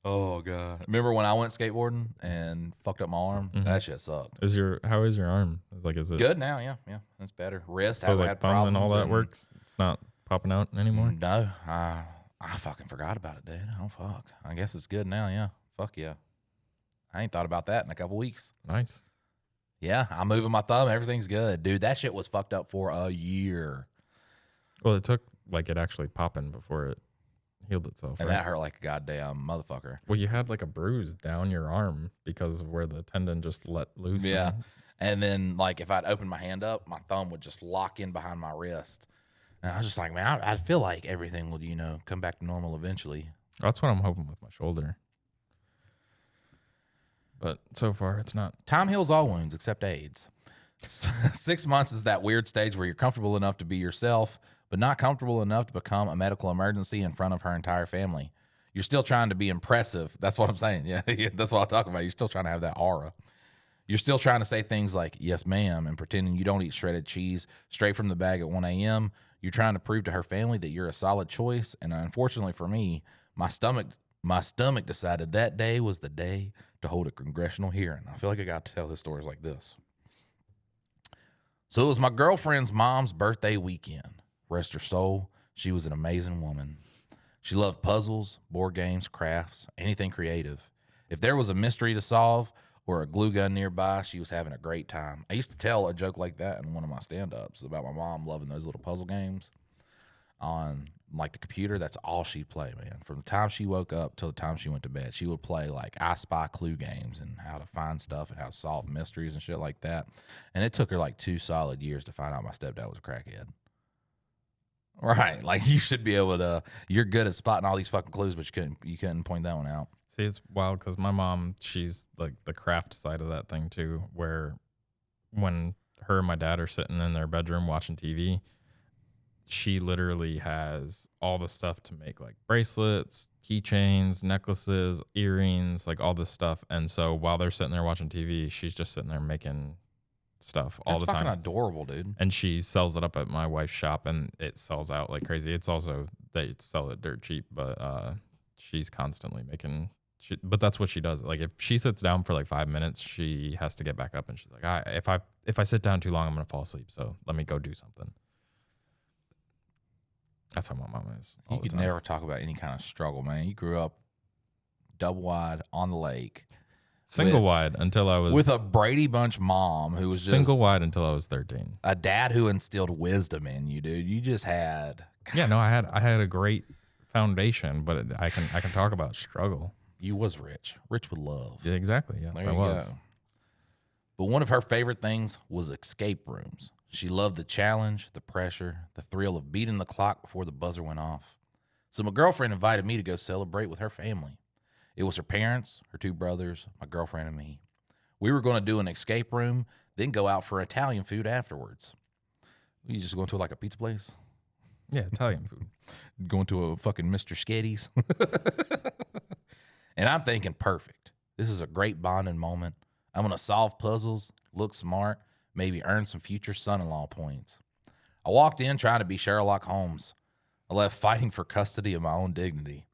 Oh God! Remember when I went skateboarding and fucked up my arm? Mm-hmm. That shit sucked. How is your arm? Is it good now? Yeah, it's better. Wrist, so like thumb and all that works. It's not popping out anymore. No, I fucking forgot about it, dude. Oh fuck! I guess it's good now. Yeah, fuck yeah. I ain't thought about that in a couple weeks. Nice. Yeah, I'm moving my thumb. Everything's good. Dude, that shit was fucked up for a year. Well, it took like it actually popping before it healed itself. And right? that hurt like a goddamn motherfucker. Well, you had like a bruise down your arm because of where the tendon just let loose. Yeah. And then, like, if I'd open my hand up, my thumb would just lock in behind my wrist. And I was just like, man, I feel like everything will, come back to normal eventually. That's what I'm hoping with my shoulder. But so far, it's not. Time heals all wounds except AIDS. 6 months is that weird stage where you're comfortable enough to be yourself, but not comfortable enough to become a medical emergency in front of her entire family. You're still trying to be impressive. That's what I'm saying. Yeah, that's what I'm talking about. You're still trying to have that aura. You're still trying to say things like, yes, ma'am, and pretending you don't eat shredded cheese straight from the bag at 1 a.m. You're trying to prove to her family that you're a solid choice. And unfortunately for me, my stomach decided that day was the day to hold a congressional hearing. I feel like I got to tell his stories like this. So it was my girlfriend's mom's birthday weekend. Rest her soul, she was an amazing woman. She loved puzzles, board games, crafts, anything creative. If there was a mystery to solve or a glue gun nearby, she was having a great time. I used to tell a joke like that in one of my stand-ups about my mom loving those little puzzle games on like the computer. That's all she'd play, man. From the time she woke up till the time she went to bed, she would play like I Spy clue games and how to find stuff and how to solve mysteries and shit like that. And it took her like 2 solid years to find out my stepdad was a crackhead. Right, like you should be able to. You're good at spotting all these fucking clues, but you couldn't point that one out. See, it's wild because my mom, she's like the craft side of that thing too, where when her and my dad are sitting in their bedroom watching TV, she literally has all the stuff to make like bracelets, keychains, necklaces, earrings, like all this stuff. And so while they're sitting there watching TV, she's just sitting there making stuff all the time. That's fucking adorable, dude. And she sells it up at my wife's shop, and it sells out like crazy. It's also, they sell it dirt cheap, but she's constantly making. But that's what she does. Like if she sits down for like 5 minutes, she has to get back up, and she's like, if I sit down too long, I'm gonna fall asleep. So let me go do something. That's how my mom is. You could never talk about any kind of struggle, man. You grew up double wide on the lake. Single wide until I was with a Brady Bunch mom who was single wide until I was 13. A dad who instilled wisdom in you, dude. You just had I had a great foundation, but I can talk about struggle. You was rich with love. Yeah, exactly. Yes, I was. Go. But one of her favorite things was escape rooms. She loved the challenge, the pressure, the thrill of beating the clock before the buzzer went off. So my girlfriend invited me to go celebrate with her family. It was her parents, her 2 brothers, my girlfriend, and me. We were going to do an escape room, then go out for Italian food afterwards. You just going to like a pizza place? Yeah, Italian food. Going to a fucking Mr. Sketty's? And I'm thinking, perfect. This is a great bonding moment. I'm going to solve puzzles, look smart, maybe earn some future son-in-law points. I walked in trying to be Sherlock Holmes. I left fighting for custody of my own dignity.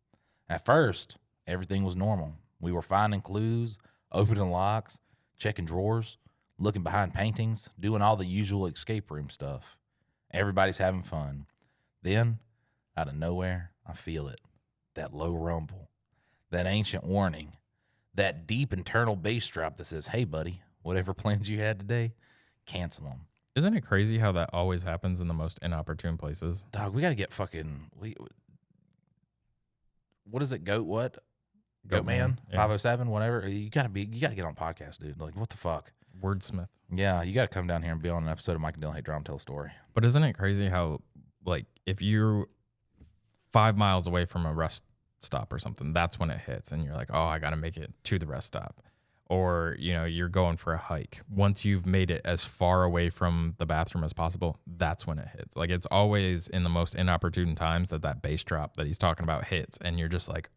At first, everything was normal. We were finding clues, opening locks, checking drawers, looking behind paintings, doing all the usual escape room stuff. Everybody's having fun. Then, out of nowhere, I feel it. That low rumble. That ancient warning. That deep internal bass drop that says, hey, buddy, whatever plans you had today, cancel them. Isn't it crazy how that always happens in the most inopportune places? Dog, we got to get fucking... What is it? Goat Man? Yeah. 507, whatever. You gotta get on a podcast, dude. Like, what the fuck? Wordsmith. Yeah, you gotta come down here and be on an episode of Mike and Dylan Hate Drama Tell a Story. But isn't it crazy how, like, if you're 5 miles away from a rest stop or something, that's when it hits, and you're like, oh, I gotta make it to the rest stop. Or, you're going for a hike. Once you've made it as far away from the bathroom as possible, that's when it hits. Like, it's always in the most inopportune times that bass drop that he's talking about hits, and you're just like,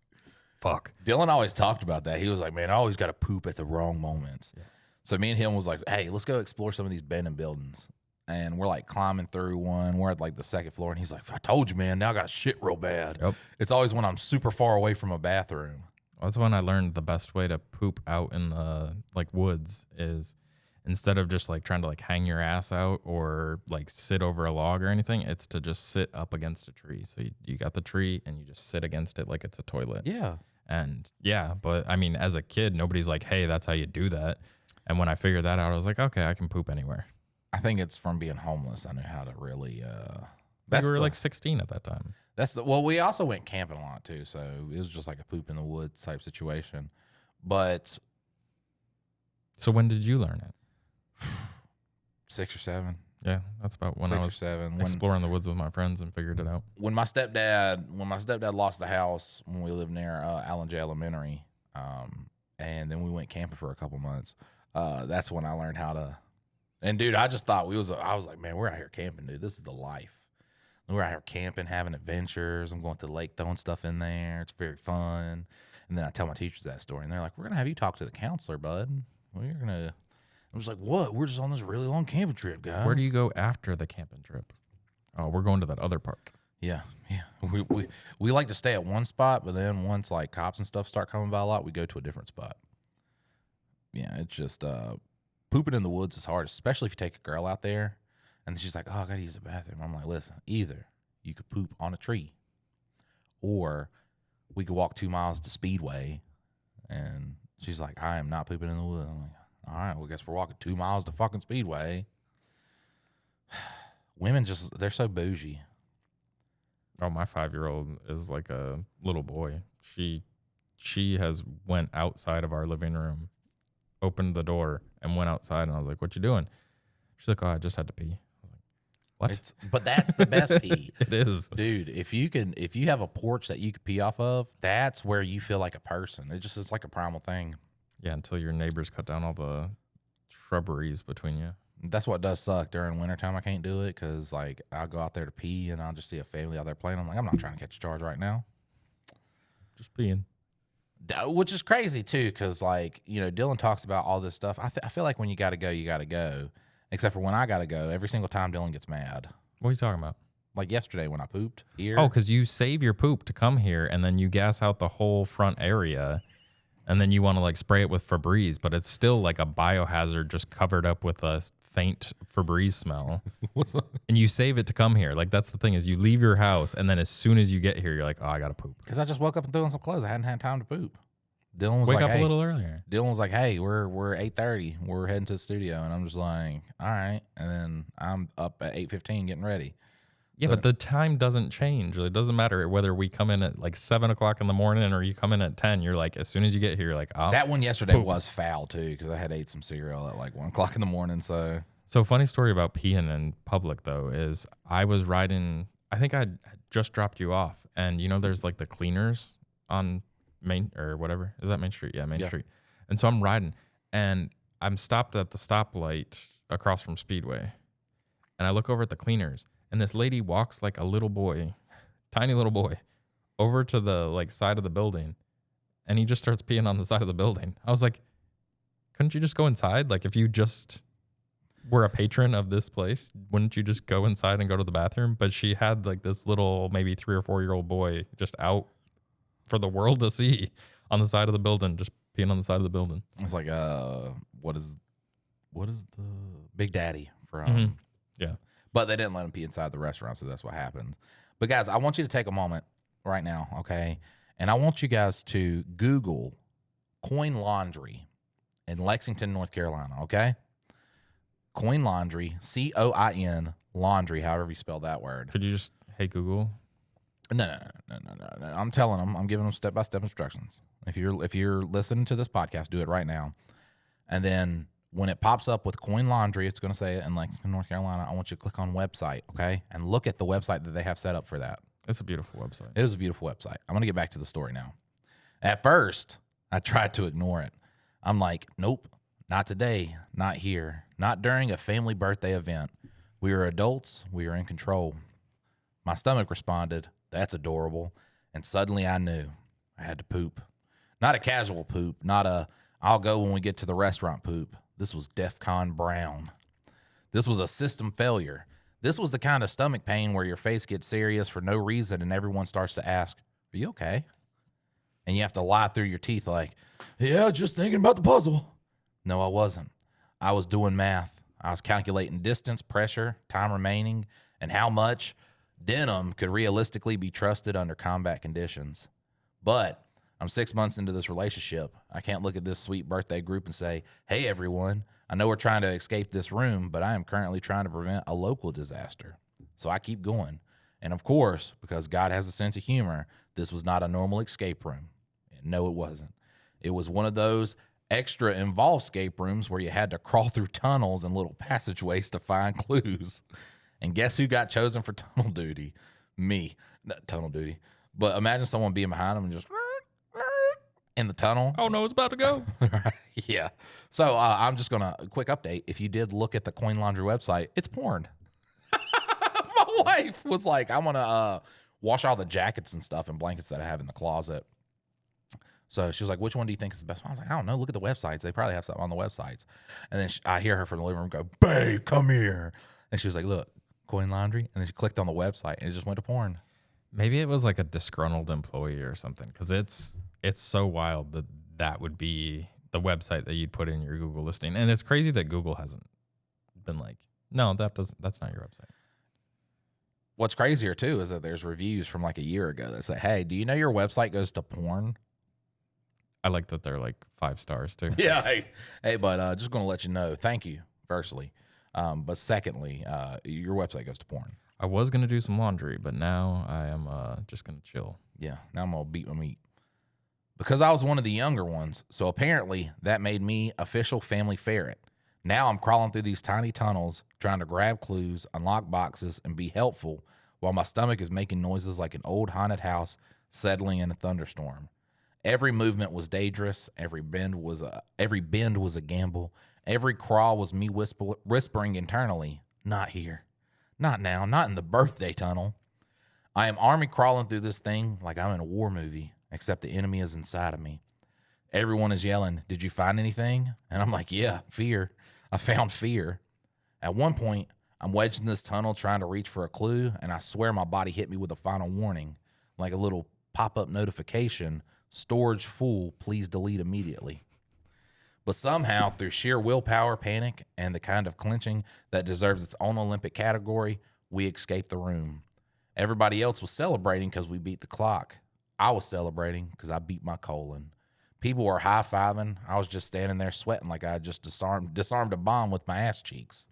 fuck. Dylan always talked about that. He was like, man, I always got to poop at the wrong moments. Yeah. So me and him was like, hey, let's go explore some of these abandoned buildings. And we're like climbing through one. We're at like the 2nd floor. And he's like, I told you, man, now I got shit real bad. Yep. It's always when I'm super far away from a bathroom. That's when I learned the best way to poop out in the like woods is instead of just like trying to like hang your ass out or like sit over a log or anything, it's to just sit up against a tree. So you got the tree and you just sit against it like it's a toilet. Yeah. And yeah, but I mean, as a kid, nobody's like, hey, that's how you do that. And when I figured that out, I was like, okay, I can poop anywhere. I think it's from being homeless. I knew how to really. We were like 16 at that time. Well, we also went camping a lot too, so it was just like a poop in the woods type situation. But so when did you learn it? 6 or 7. Yeah, that's about when I was 7. exploring the woods with my friends and figured it out. When my stepdad lost the house when we lived near Allen J. Elementary, and then we went camping for a couple months. That's when I learned how to. And dude, I just thought I was like, man, we're out here camping, dude. This is the life. We're out here camping, having adventures. I'm going to the lake, throwing stuff in there. It's very fun. And then I tell my teachers that story, and they're like, we're gonna have you talk to the counselor, bud. I'm just like, what? We're just on this really long camping trip, guys. Where do you go after the camping trip? Oh, we're going to that other park. Yeah. We like to stay at one spot, but then once like cops and stuff start coming by a lot, we go to a different spot. Yeah, it's just pooping in the woods is hard, especially if you take a girl out there and she's like, oh, I gotta use the bathroom. I'm like, listen, either you could poop on a tree, or we could walk 2 miles to Speedway. And she's like, I am not pooping in the woods. I'm like, all right, well, I guess we're walking 2 miles to fucking Speedway. Women they're so bougie. Oh, my 5-year-old is like a little boy. She has went outside of our living room, opened the door, and went outside. And I was like, what you doing? She's like, oh, I just had to pee. I was like, what? But that's the best pee. It is. Dude, if you have a porch that you could pee off of, that's where you feel like a person. It's like a primal thing. Yeah, until your neighbors cut down all the shrubberies between you. That's what does suck during wintertime. I can't do it because, like, I'll go out there to pee and I'll just see a family out there playing. I'm like, I'm not trying to catch a charge right now. Just peeing. Which is crazy, too, because, like, you know, Dylan talks about all this stuff. I feel like when you got to go, you got to go. Except for when I got to go, every single time Dylan gets mad. What are you talking about? Like yesterday when I pooped here. Oh, because you save your poop to come here and then you gas out the whole front area. And then you want to like spray it with Febreze, but it's still like a biohazard just covered up with a faint Febreze smell. And you save it to come here. Like that's the thing is you leave your house and then as soon as you get here, you're like, oh, I got to poop. Because I just woke up and threw on some clothes. I hadn't had time to poop. Dylan was Wake like, up hey. a little earlier. Dylan was like, hey, we're 8:30. We're heading to the studio. And I'm just like, all right. And then I'm up at 8:15 getting ready. Yeah, but the time doesn't change. It doesn't matter whether we come in at like 7 o'clock in the morning or you come in at 10. You're like, as soon as you get here, you're like, oh. That one yesterday was foul too because I had ate some cereal at like 1 o'clock in the morning. So funny story about peeing in public though is I was riding. I think I just dropped you off, and you know there's like the cleaners on Main or whatever. Is that Main Street? Yeah, Main Street. And so I'm riding, and I'm stopped at the stoplight across from Speedway, and I look over at the cleaners. And this lady walks like a little boy, tiny little boy, over to the like side of the building, and he just starts peeing on the side of the building. I was like, couldn't you just go inside? Like if you just were a patron of this place, wouldn't you just go inside and go to the bathroom? But she had like this little maybe 3 or 4 year old boy just out for the world to see on the side of the building, just peeing on the side of the building. It's like, what is the Big Daddy from? Mm-hmm. Yeah. But they didn't let him pee inside the restaurant, so that's what happened. But guys, I want you to take a moment right now, okay? And I want you guys to Google coin laundry in Lexington, North Carolina, okay? Coin laundry, COIN, laundry, however you spell that word. Could you just, hey, Google? No. I'm telling them, I'm giving them step-by-step instructions. If you're listening to this podcast, do it right now. And then when it pops up with coin laundry, it's going to say it in Lexington, North Carolina. I want you to click on website, okay? And look at the website that they have set up for that. It's a beautiful website. It is a beautiful website. I'm going to get back to the story now. At first, I tried to ignore it. I'm like, nope, not today, not here, not during a family birthday event. We are adults. We are in control. My stomach responded, that's adorable. And suddenly I knew I had to poop. Not a casual poop, not a I'll go when we get to the restaurant poop. This was Defcon Brown. This was a system failure. This was the kind of stomach pain where your face gets serious for no reason and everyone starts to ask, are you okay? And you have to lie through your teeth like, yeah, just thinking about the puzzle. No, I wasn't. I was doing math. I was calculating distance, pressure, time remaining, and how much denim could realistically be trusted under combat conditions. But I'm 6 months into this relationship. I can't look at this sweet birthday group and say, hey, everyone, I know we're trying to escape this room, but I am currently trying to prevent a local disaster. So I keep going. And of course, because God has a sense of humor, this was not a normal escape room. No, it wasn't. It was one of those extra involved escape rooms where you had to crawl through tunnels and little passageways to find clues. And guess who got chosen for tunnel duty? Me. Not tunnel duty. But imagine someone being behind them and just in the tunnel. Oh, no, it's about to go. Yeah. So I'm just going to, quick update. If you did look at the Coin Laundry website, it's porn. My wife was like, I want to wash all the jackets and stuff and blankets that I have in the closet. So she was like, which one do you think is the best one? I was like, I don't know. Look at the websites. They probably have something on the websites. And then I hear her from the living room go, babe, come here. And she was like, look, Coin Laundry. And then she clicked on the website and it just went to porn. Maybe it was like a disgruntled employee or something, because it's so wild that would be the website that you'd put in your Google listing. And it's crazy that Google hasn't been like, no, that's not your website. What's crazier, too, is that there's reviews from like a year ago that say, hey, do you know your website goes to porn? I like that they're like 5 stars too. Yeah. Hey, but just going to let you know, thank you, firstly. But secondly, your website goes to porn. I was going to do some laundry, but now I am just going to chill. Yeah. Now I'm going to beat my meat. Because I was one of the younger ones, so apparently that made me official family ferret. Now I'm crawling through these tiny tunnels, trying to grab clues, unlock boxes, and be helpful, while my stomach is making noises like an old haunted house settling in a thunderstorm. Every movement was dangerous. Every bend was a gamble. Every crawl was me whispering internally, not here, not now, not in the birthday tunnel. I am army crawling through this thing like I'm in a war movie, except the enemy is inside of me. Everyone is yelling, did you find anything? And I'm like, yeah, fear. I found fear. At one point, I'm wedged in this tunnel trying to reach for a clue, and I swear my body hit me with a final warning, like a little pop-up notification. Storage full, please delete immediately. But somehow, through sheer willpower, panic, and the kind of clenching that deserves its own Olympic category, we escaped the room. Everybody else was celebrating because we beat the clock. I was celebrating because I beat my colon. People were high-fiving. I was just standing there sweating like I had just disarmed a bomb with my ass cheeks.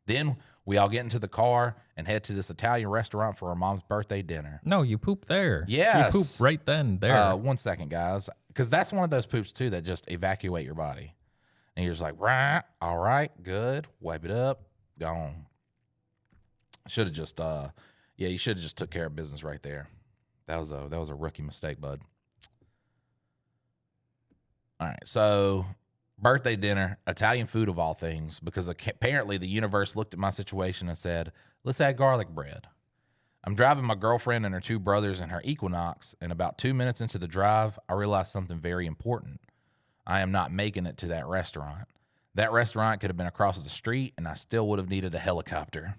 Then we all get into the car and head to this Italian restaurant for our mom's birthday dinner. No, you poop there. Yes. You poop right then, there. 1 second, guys. Because that's one of those poops, too, that just evacuate your body. And you're just like, right, all right, good. Wipe it up, gone. Should have just, you should have just took care of business right there. That was a rookie mistake, bud. All right, so birthday dinner, Italian food of all things, because apparently the universe looked at my situation and said, let's add garlic bread. I'm driving my girlfriend and her 2 brothers in her Equinox, and about 2 minutes into the drive, I realized something very important. I am not making it to that restaurant. That restaurant could have been across the street, and I still would have needed a helicopter.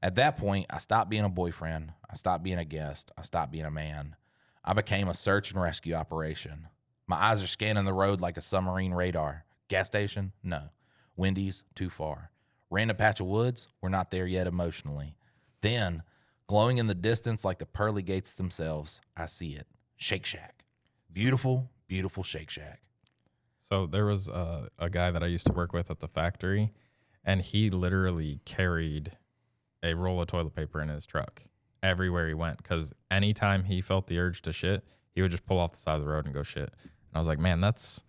At that point, I stopped being a boyfriend. I stopped being a guest. I stopped being a man. I became a search and rescue operation. My eyes are scanning the road like a submarine radar. Gas station? No. Wendy's? Too far. Random patch of woods? We're not there yet emotionally. Then, glowing in the distance like the pearly gates themselves, I see it. Shake Shack. Beautiful, beautiful Shake Shack. So there was a guy that I used to work with at the factory, and he literally carried a roll of toilet paper in his truck everywhere he went, because anytime he felt the urge to shit, he would just pull off the side of the road and go shit. And I was like, man, that's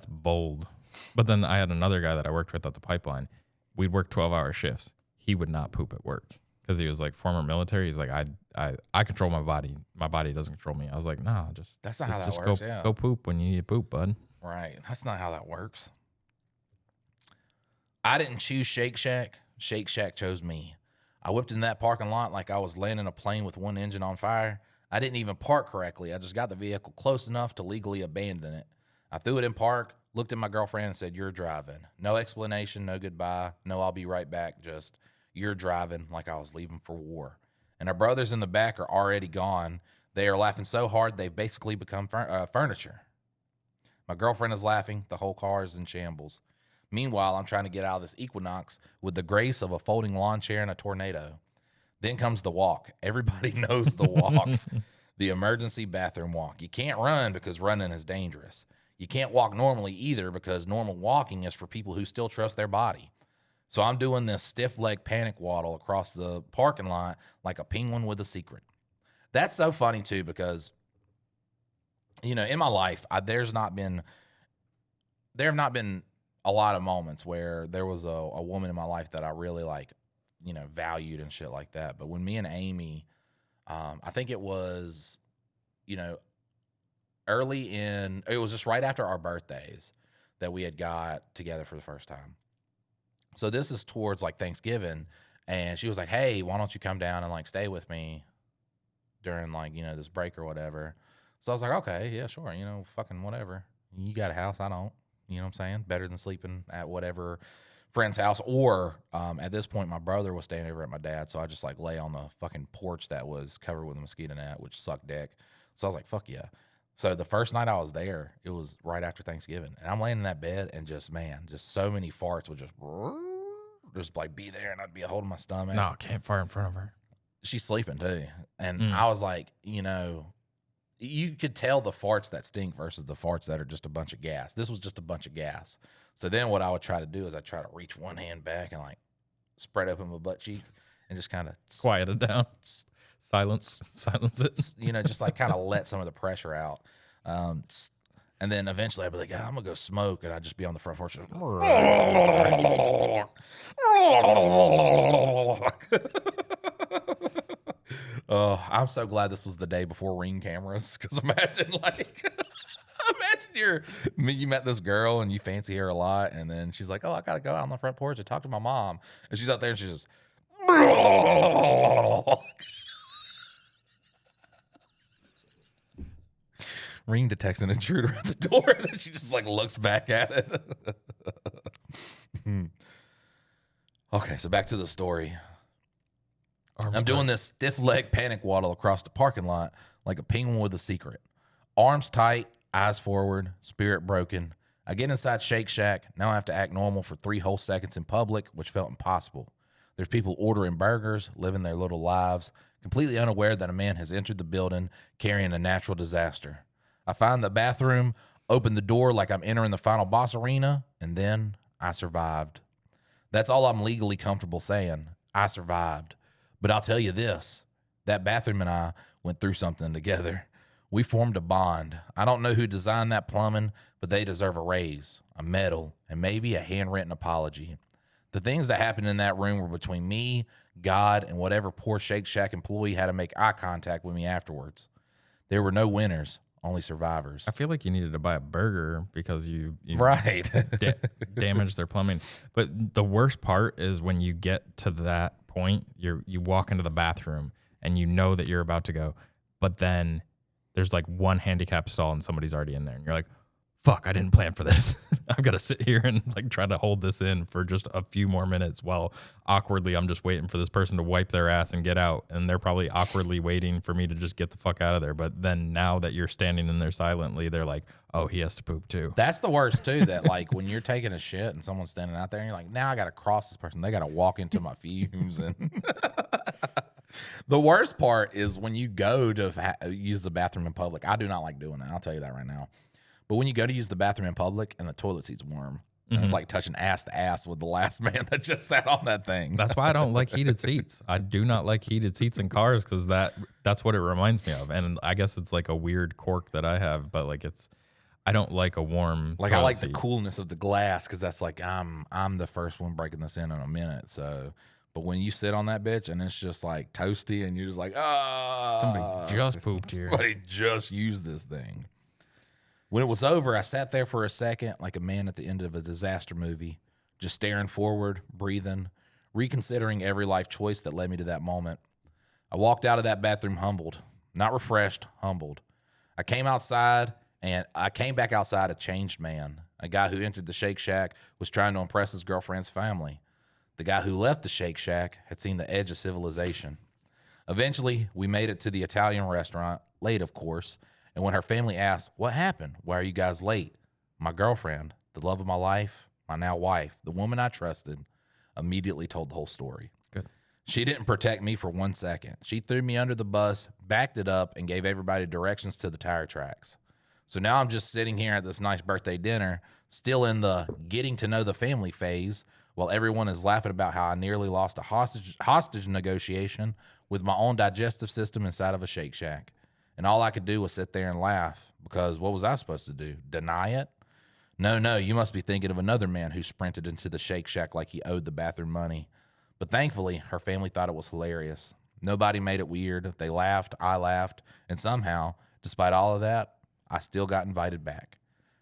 bold. But then I had another guy that I worked with at the pipeline. We'd work 12-hour shifts. He would not poop at work because he was like former military. He's like, I control my body. My body doesn't control me. I was like, no, that's not how that works. Go poop when you need to poop, bud. Right. That's not how that works. I didn't choose Shake Shack. Shake Shack chose me. I whipped in that parking lot like I was landing a plane with one engine on fire. I didn't even park correctly. I just got the vehicle close enough to legally abandon it. I threw it in park, looked at my girlfriend and said, you're driving. No explanation, no goodbye, no I'll be right back, just you're driving, like I was leaving for war. And our brothers in the back are already gone. They are laughing so hard they've basically become furniture. My girlfriend is laughing. The whole car is in shambles. Meanwhile, I'm trying to get out of this Equinox with the grace of a folding lawn chair in a tornado. Then comes the walk. Everybody knows the walk. The emergency bathroom walk. You can't run because running is dangerous. You can't walk normally either because normal walking is for people who still trust their body. So I'm doing this stiff leg panic waddle across the parking lot like a penguin with a secret. That's so funny too because, in my life, there have not been a lot of moments where there was a woman in my life that I really valued and shit like that. But when me and Amy, I think it was, it was just right after our birthdays that we had got together for the first time. So this is towards Thanksgiving, and she was like, hey, why don't you come down and stay with me during this break or whatever. So I was like, okay, yeah, sure. Fucking whatever. You got a house, I don't, you know what I'm saying? Better than sleeping at whatever friend's house. Or at this point, my brother was staying over at my dad's, so I just lay on the fucking porch that was covered with a mosquito net, which sucked dick. So I was like, fuck yeah. So the first night I was there, it was right after Thanksgiving, and I'm laying in that bed, and just so many farts would just be there, and I'd be holding my stomach. No, can't fart in front of her. She's sleeping too, and I was like, you could tell the farts that stink versus the farts that are just a bunch of gas. This was just a bunch of gas. So then what I would try to do is I'd try to reach one hand back and spread open my butt cheek and just kind of quiet it down. Silence it. Just kind of let some of the pressure out. And then eventually I'd be like, I'm going to go smoke. And I'd just be on the front porch. Oh, I'm so glad this was the day before Ring cameras. Because imagine you met this girl and you fancy her a lot. And then she's like, oh, I got to go out on the front porch and talk to my mom. And she's out there and she's just. Ring detects an intruder at the door, and then she just looks back at it. Okay, so back to the story. I'm doing this stiff leg panic waddle across the parking lot like a penguin with a secret. Arms tight, eyes forward, spirit broken. I get inside Shake Shack. Now I have to act normal for 3 whole seconds in public, which felt impossible. There's people ordering burgers, living their little lives, completely unaware that a man has entered the building carrying a natural disaster. I find the bathroom, open the door like I'm entering the final boss arena, and then I survived. That's all I'm legally comfortable saying. I survived. But I'll tell you this, that bathroom and I went through something together. We formed a bond. I don't know who designed that plumbing, but they deserve a raise, a medal, and maybe a handwritten apology. The things that happened in that room were between me, God, and whatever poor Shake Shack employee had to make eye contact with me afterwards. There were no winners. Only survivors. I feel like you needed to buy a burger because you right damaged their plumbing. But the worst part is when you get to that point, you walk into the bathroom and you know that you're about to go, but then there's one handicap stall and somebody's already in there, and you're like, fuck, I didn't plan for this. I've got to sit here and try to hold this in for just a few more minutes while awkwardly I'm just waiting for this person to wipe their ass and get out. And they're probably awkwardly waiting for me to just get the fuck out of there. But then now that you're standing in there silently, they're like, oh, he has to poop too. That's the worst too, that when you're taking a shit and someone's standing out there and you're like, now I got to cross this person. They got to walk into my fumes. And the worst part is when you go to use the bathroom in public. I do not like doing that. I'll tell you that right now. But when you go to use the bathroom in public and the toilet seat's warm, and it's like touching ass to ass with the last man that just sat on that thing. That's why I don't like heated seats. I do not like heated seats in cars because that's what it reminds me of. And I guess it's a weird quirk that I have, but I don't like a warm I like seat. The coolness of the glass because that's I'm the first one breaking this in a minute. So, but when you sit on that bitch and it's just toasty and you're just somebody just pooped here. Somebody just used this thing. When it was over, I sat there for a second like a man at the end of a disaster movie, just staring forward, breathing, reconsidering every life choice that led me to that moment. I walked out of that bathroom humbled, not refreshed, humbled. I came back outside a changed man. A guy who entered the Shake Shack was trying to impress his girlfriend's family. The guy who left the Shake Shack had seen the edge of civilization. Eventually, we made it to the Italian restaurant, late of course, and when her family asked, what happened? Why are you guys late? My girlfriend, the love of my life, my now wife, the woman I trusted, immediately told the whole story. Good. She didn't protect me for 1 second. She threw me under the bus, backed it up, and gave everybody directions to the tire tracks. So now I'm just sitting here at this nice birthday dinner, still in the getting to know the family phase, while everyone is laughing about how I nearly lost a hostage negotiation with my own digestive system inside of a Shake Shack. And all I could do was sit there and laugh, because what was I supposed to do? Deny it? No, you must be thinking of another man who sprinted into the Shake Shack like he owed the bathroom money. But thankfully, her family thought it was hilarious. Nobody made it weird. They laughed, I laughed, and somehow, despite all of that, I still got invited back.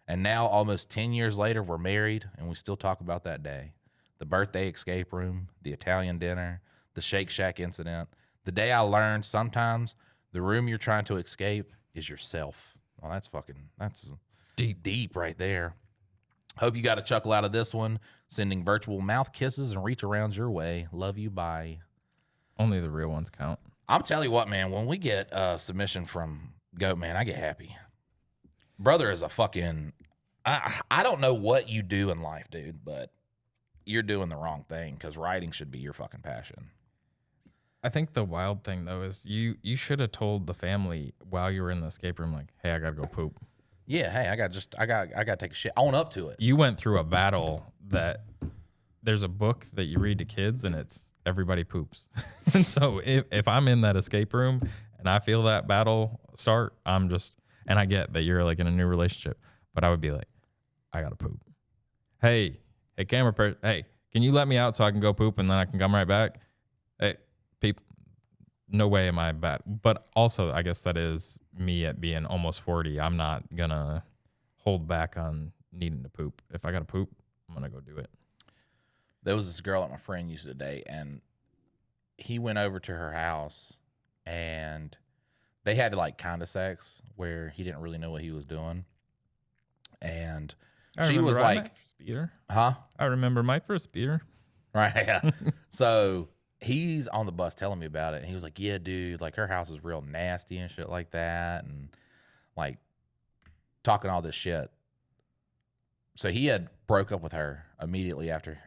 And now, almost 10 years later, we're married, and we still talk about that day. The birthday escape room, the Italian dinner, the Shake Shack incident, the day I learned sometimes the room you're trying to escape is yourself. Well, that's deep right there. Hope you got a chuckle out of this one. Sending virtual mouth kisses and reach arounds your way. Love you, bye. Only the real ones count. I'm telling you what, man, when we get a submission from Goat, man, I get happy. Brother is a fucking, I don't know what you do in life, dude, but you're doing the wrong thing, because writing should be your fucking passion. I think the wild thing, though, is you should have told the family while you were in the escape room, like, hey, I got to go poop. Yeah, hey, I got to take a shit. Own up to it. You went through a battle that there's a book that you read to kids, and it's everybody poops. And so if I'm in that escape room and I feel that battle start, and I get that you're like in a new relationship, but I would be like, I got to poop. Hey, camera person, hey, can you let me out so I can go poop and then I can come right back? Hey, people, no way am I bad. But also, I guess that is me at being almost 40. I'm not going to hold back on needing to poop. If I got to poop, I'm going to go do it. There was this girl that my friend used to date, and he went over to her house, and they had like kind of sex where he didn't really know what he was doing. And she was like, Speeder. Huh? I remember my first speeder. Right. Yeah. So he's on the bus telling me about it, and he was like, yeah, dude, like her house is real nasty and shit like that, and like talking all this shit. So he had broke up with her immediately after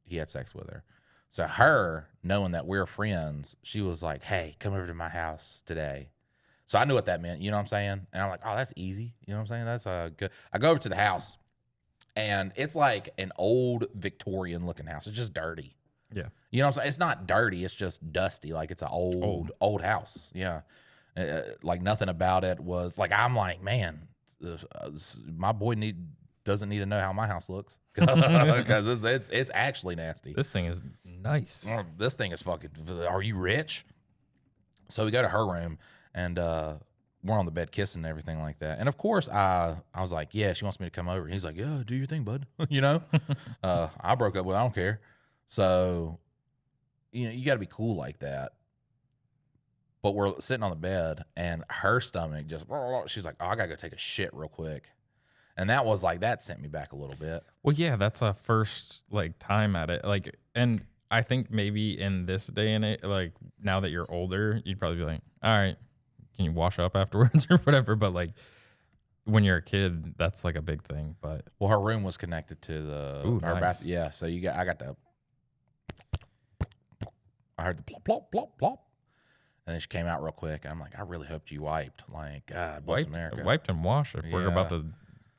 he had sex with her. So her, knowing that we're friends, she was like, hey, come over to my house today. So I knew what that meant, you know what I'm saying? And I'm like, oh, that's easy. You know what I'm saying? That's a good. I go over to the house, and it's like an old Victorian looking house. It's just dirty. Yeah. You know what I'm saying? It's not dirty. It's just dusty. Like it's an old house. Yeah. Like nothing about it was like, I'm like, man, my boy doesn't need to know how my house looks, because it's actually nasty. This thing is nice. This thing is fucking, are you rich? So we go to her room, and we're on the bed kissing and everything like that. And of course I was like, yeah, she wants me to come over. And he's like, yeah, do your thing, bud. You know, I broke up with, I don't care. So, you know, you got to be cool like that. But we're sitting on the bed, and her stomach just, she's like, oh, I got to go take a shit real quick. And that was like, that sent me back a little bit. Well, yeah, that's a first like time at it. Like, and I think maybe in this day and age, like now that you're older, you'd probably be like, all right, can you wash up afterwards or whatever? But like when you're a kid, that's like a big thing. But well, her room was connected to her bath. Yeah. So I heard the plop, plop, plop, plop. And then she came out real quick. And I'm like, I really hoped you wiped. Like, God bless America. Wiped and washed if we're about to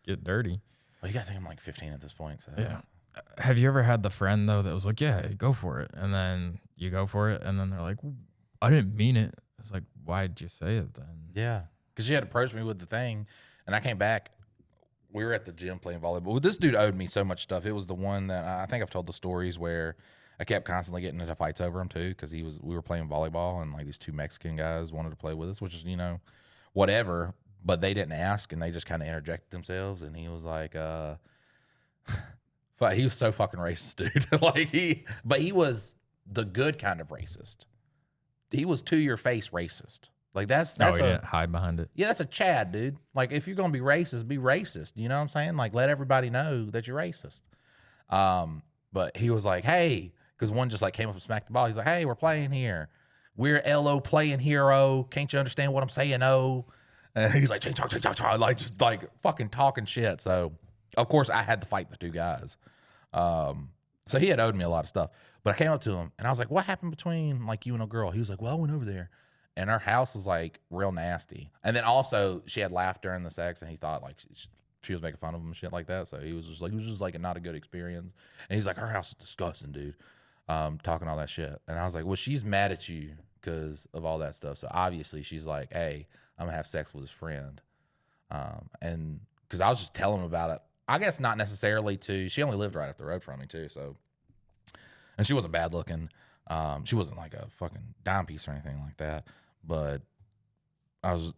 get dirty. Well, you got to think I'm like 15 at this point. So. Yeah. Have you ever had the friend, though, that was like, yeah, go for it. And then you go for it. And then they're like, I didn't mean it. It's like, why'd you say it then? Yeah. Because she had approached me with the thing. And I came back. We were at the gym playing volleyball. This dude owed me so much stuff. It was the one that I think I've told the stories where I kept constantly getting into fights over him too, because we were playing volleyball, and like these two Mexican guys wanted to play with us, which is, you know, whatever. But they didn't ask, and they just kind of interjected themselves. And he was like, he was so fucking racist, dude. But he was the good kind of racist. He was to your face racist. Like that's he didn't hide behind it. Yeah, that's a Chad, dude. Like if you're gonna be racist, be racist. You know what I'm saying? Like let everybody know that you're racist. But he was like, hey, because one just like came up and smacked the ball. He's like, hey, we're playing here. We're LO playing hero. Can't you understand what I'm saying? Oh. And he's like, like just like fucking talking shit. So of course I had to fight the two guys. So he had owed me a lot of stuff. But I came up to him and I was like, what happened between like you and a girl? He was like, well, I went over there and her house was like real nasty. And then also she had laughed during the sex and he thought like she was making fun of him and shit like that. So he was just like not a good experience. And he's like, her house is disgusting, dude. Talking all that shit. And I was like, well, she's mad at you because of all that stuff. So obviously she's like, hey, I'm gonna have sex with his friend. And because I was just telling him about it. I guess not necessarily she only lived right up the road from me too. So, and she wasn't bad looking. She wasn't like a fucking dime piece or anything like that. But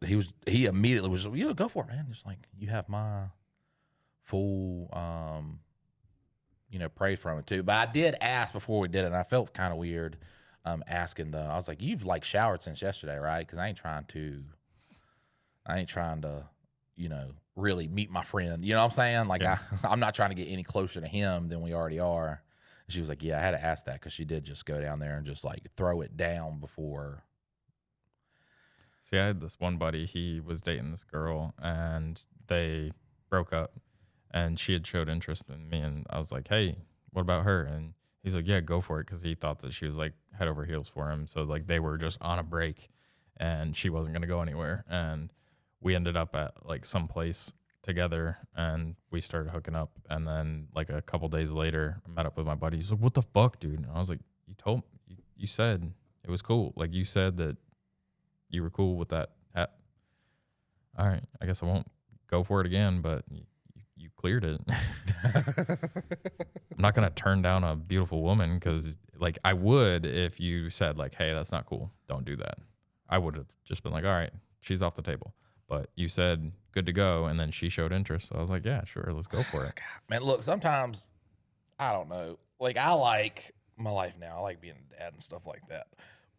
he immediately was like, yeah, go for it, man. Just like, you have my full, praise from it too. But I did ask before we did it, and I felt kind of weird asking though. I was like, you've like showered since yesterday, right? Because I ain't trying to, really meet my friend. You know what I'm saying? Like, yeah. I'm not trying to get any closer to him than we already are. She was like, yeah, I had to ask that because she did just go down there and just like throw it down before. See, I had this one buddy, he was dating this girl and they broke up and she had showed interest in me. And I was like, hey, what about her? And he's like, yeah, go for it. Cause he thought that she was like head over heels for him. So like they were just on a break and she wasn't going to go anywhere. And we ended up at like some place together and we started hooking up. And then like a couple days later, I met up with my buddy. He's like, what the fuck, dude? And I was like, you said it was cool. Like you said that you were cool with that. All right, I guess I won't go for it again, but you cleared it. I'm not going to turn down a beautiful woman because like I would if you said like, hey, that's not cool. Don't do that. I would have just been like, all right, she's off the table. But you said good to go, and then she showed interest. So I was like, yeah, sure, let's go for it. Man, look, sometimes, I don't know. Like, I like my life now. I like being a dad and stuff like that.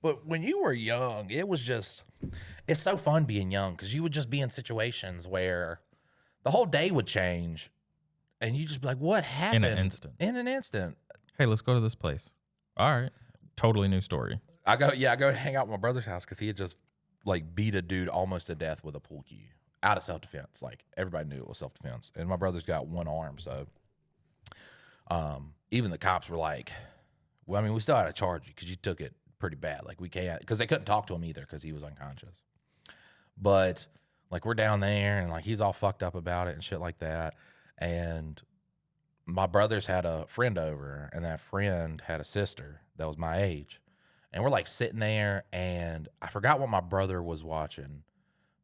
But when you were young, it's so fun being young because you would just be in situations where the whole day would change, and you just be like, what happened? In an instant. In an instant. Hey, let's go to this place. All right. Totally new story. I go to hang out at my brother's house because he had just like beat a dude almost to death with a pool cue out of self-defense. Like everybody knew it was self-defense. And my brother's got one arm. So even the cops were like, well, I mean, we still had to charge you because you took it pretty bad. Like we can't, because they couldn't talk to him either because he was unconscious. But like we're down there and like he's all fucked up about it and shit like that. And my brothers had a friend over and that friend had a sister that was my age. And we're like sitting there and I forgot what my brother was watching,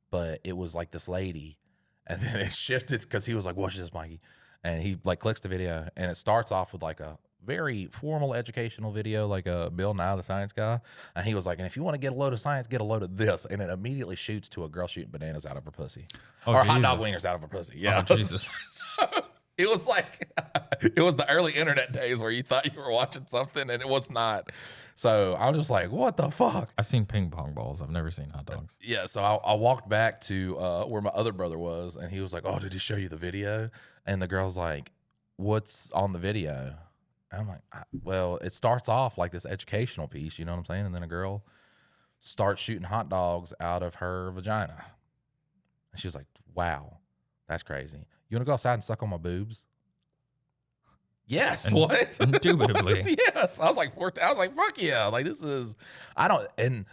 but it was like this lady. And then it shifted because he was like, watch this, Mikey. And he like clicks the video and it starts off with like a very formal educational video, like a Bill Nye the Science Guy. And he was like, and if you want to get a load of science, get a load of this. And it immediately shoots to a girl shooting bananas out of her pussy. Oh, or Jesus. hot dog wieners out of her pussy. Yeah. Oh, Jesus. So, it was like, it was the early internet days where you thought you were watching something and it was not. So I was just like, what the fuck? I've seen ping pong balls. I've never seen hot dogs. Yeah. So I walked back to where my other brother was and he was like, oh, did he show you the video? And the girl's like, what's on the video? And I'm like, well, it starts off like this educational piece, you know what I'm saying? And then a girl starts shooting hot dogs out of her vagina. And she was like, wow, that's crazy. You want to go outside and suck on my boobs? Yes. And what? Indubitably. Yes. I was like, fuck yeah. Like and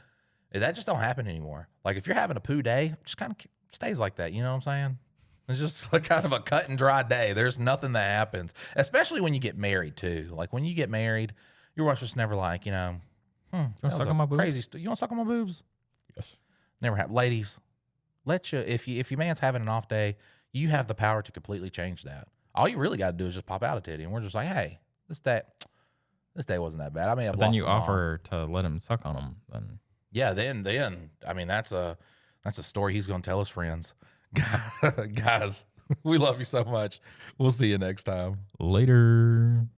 that just don't happen anymore. Like if you're having a poo day, it just kind of stays like that. You know what I'm saying? It's just like kind of a cut and dry day. There's nothing that happens, especially when you get married too. Like when you get married, your wife's just never like, you want to suck on my boobs? Crazy you want to suck on my boobs? Yes. Never happened. Ladies, if your man's having an off day, you have the power to completely change that. All you really got to do is just pop out a titty, and we're just like, hey, this day wasn't that bad. I may have. But then you offer to let him suck on him. Then yeah, then I mean that's a story he's going to tell his friends. Guys, we love you so much. We'll see you next time. Later.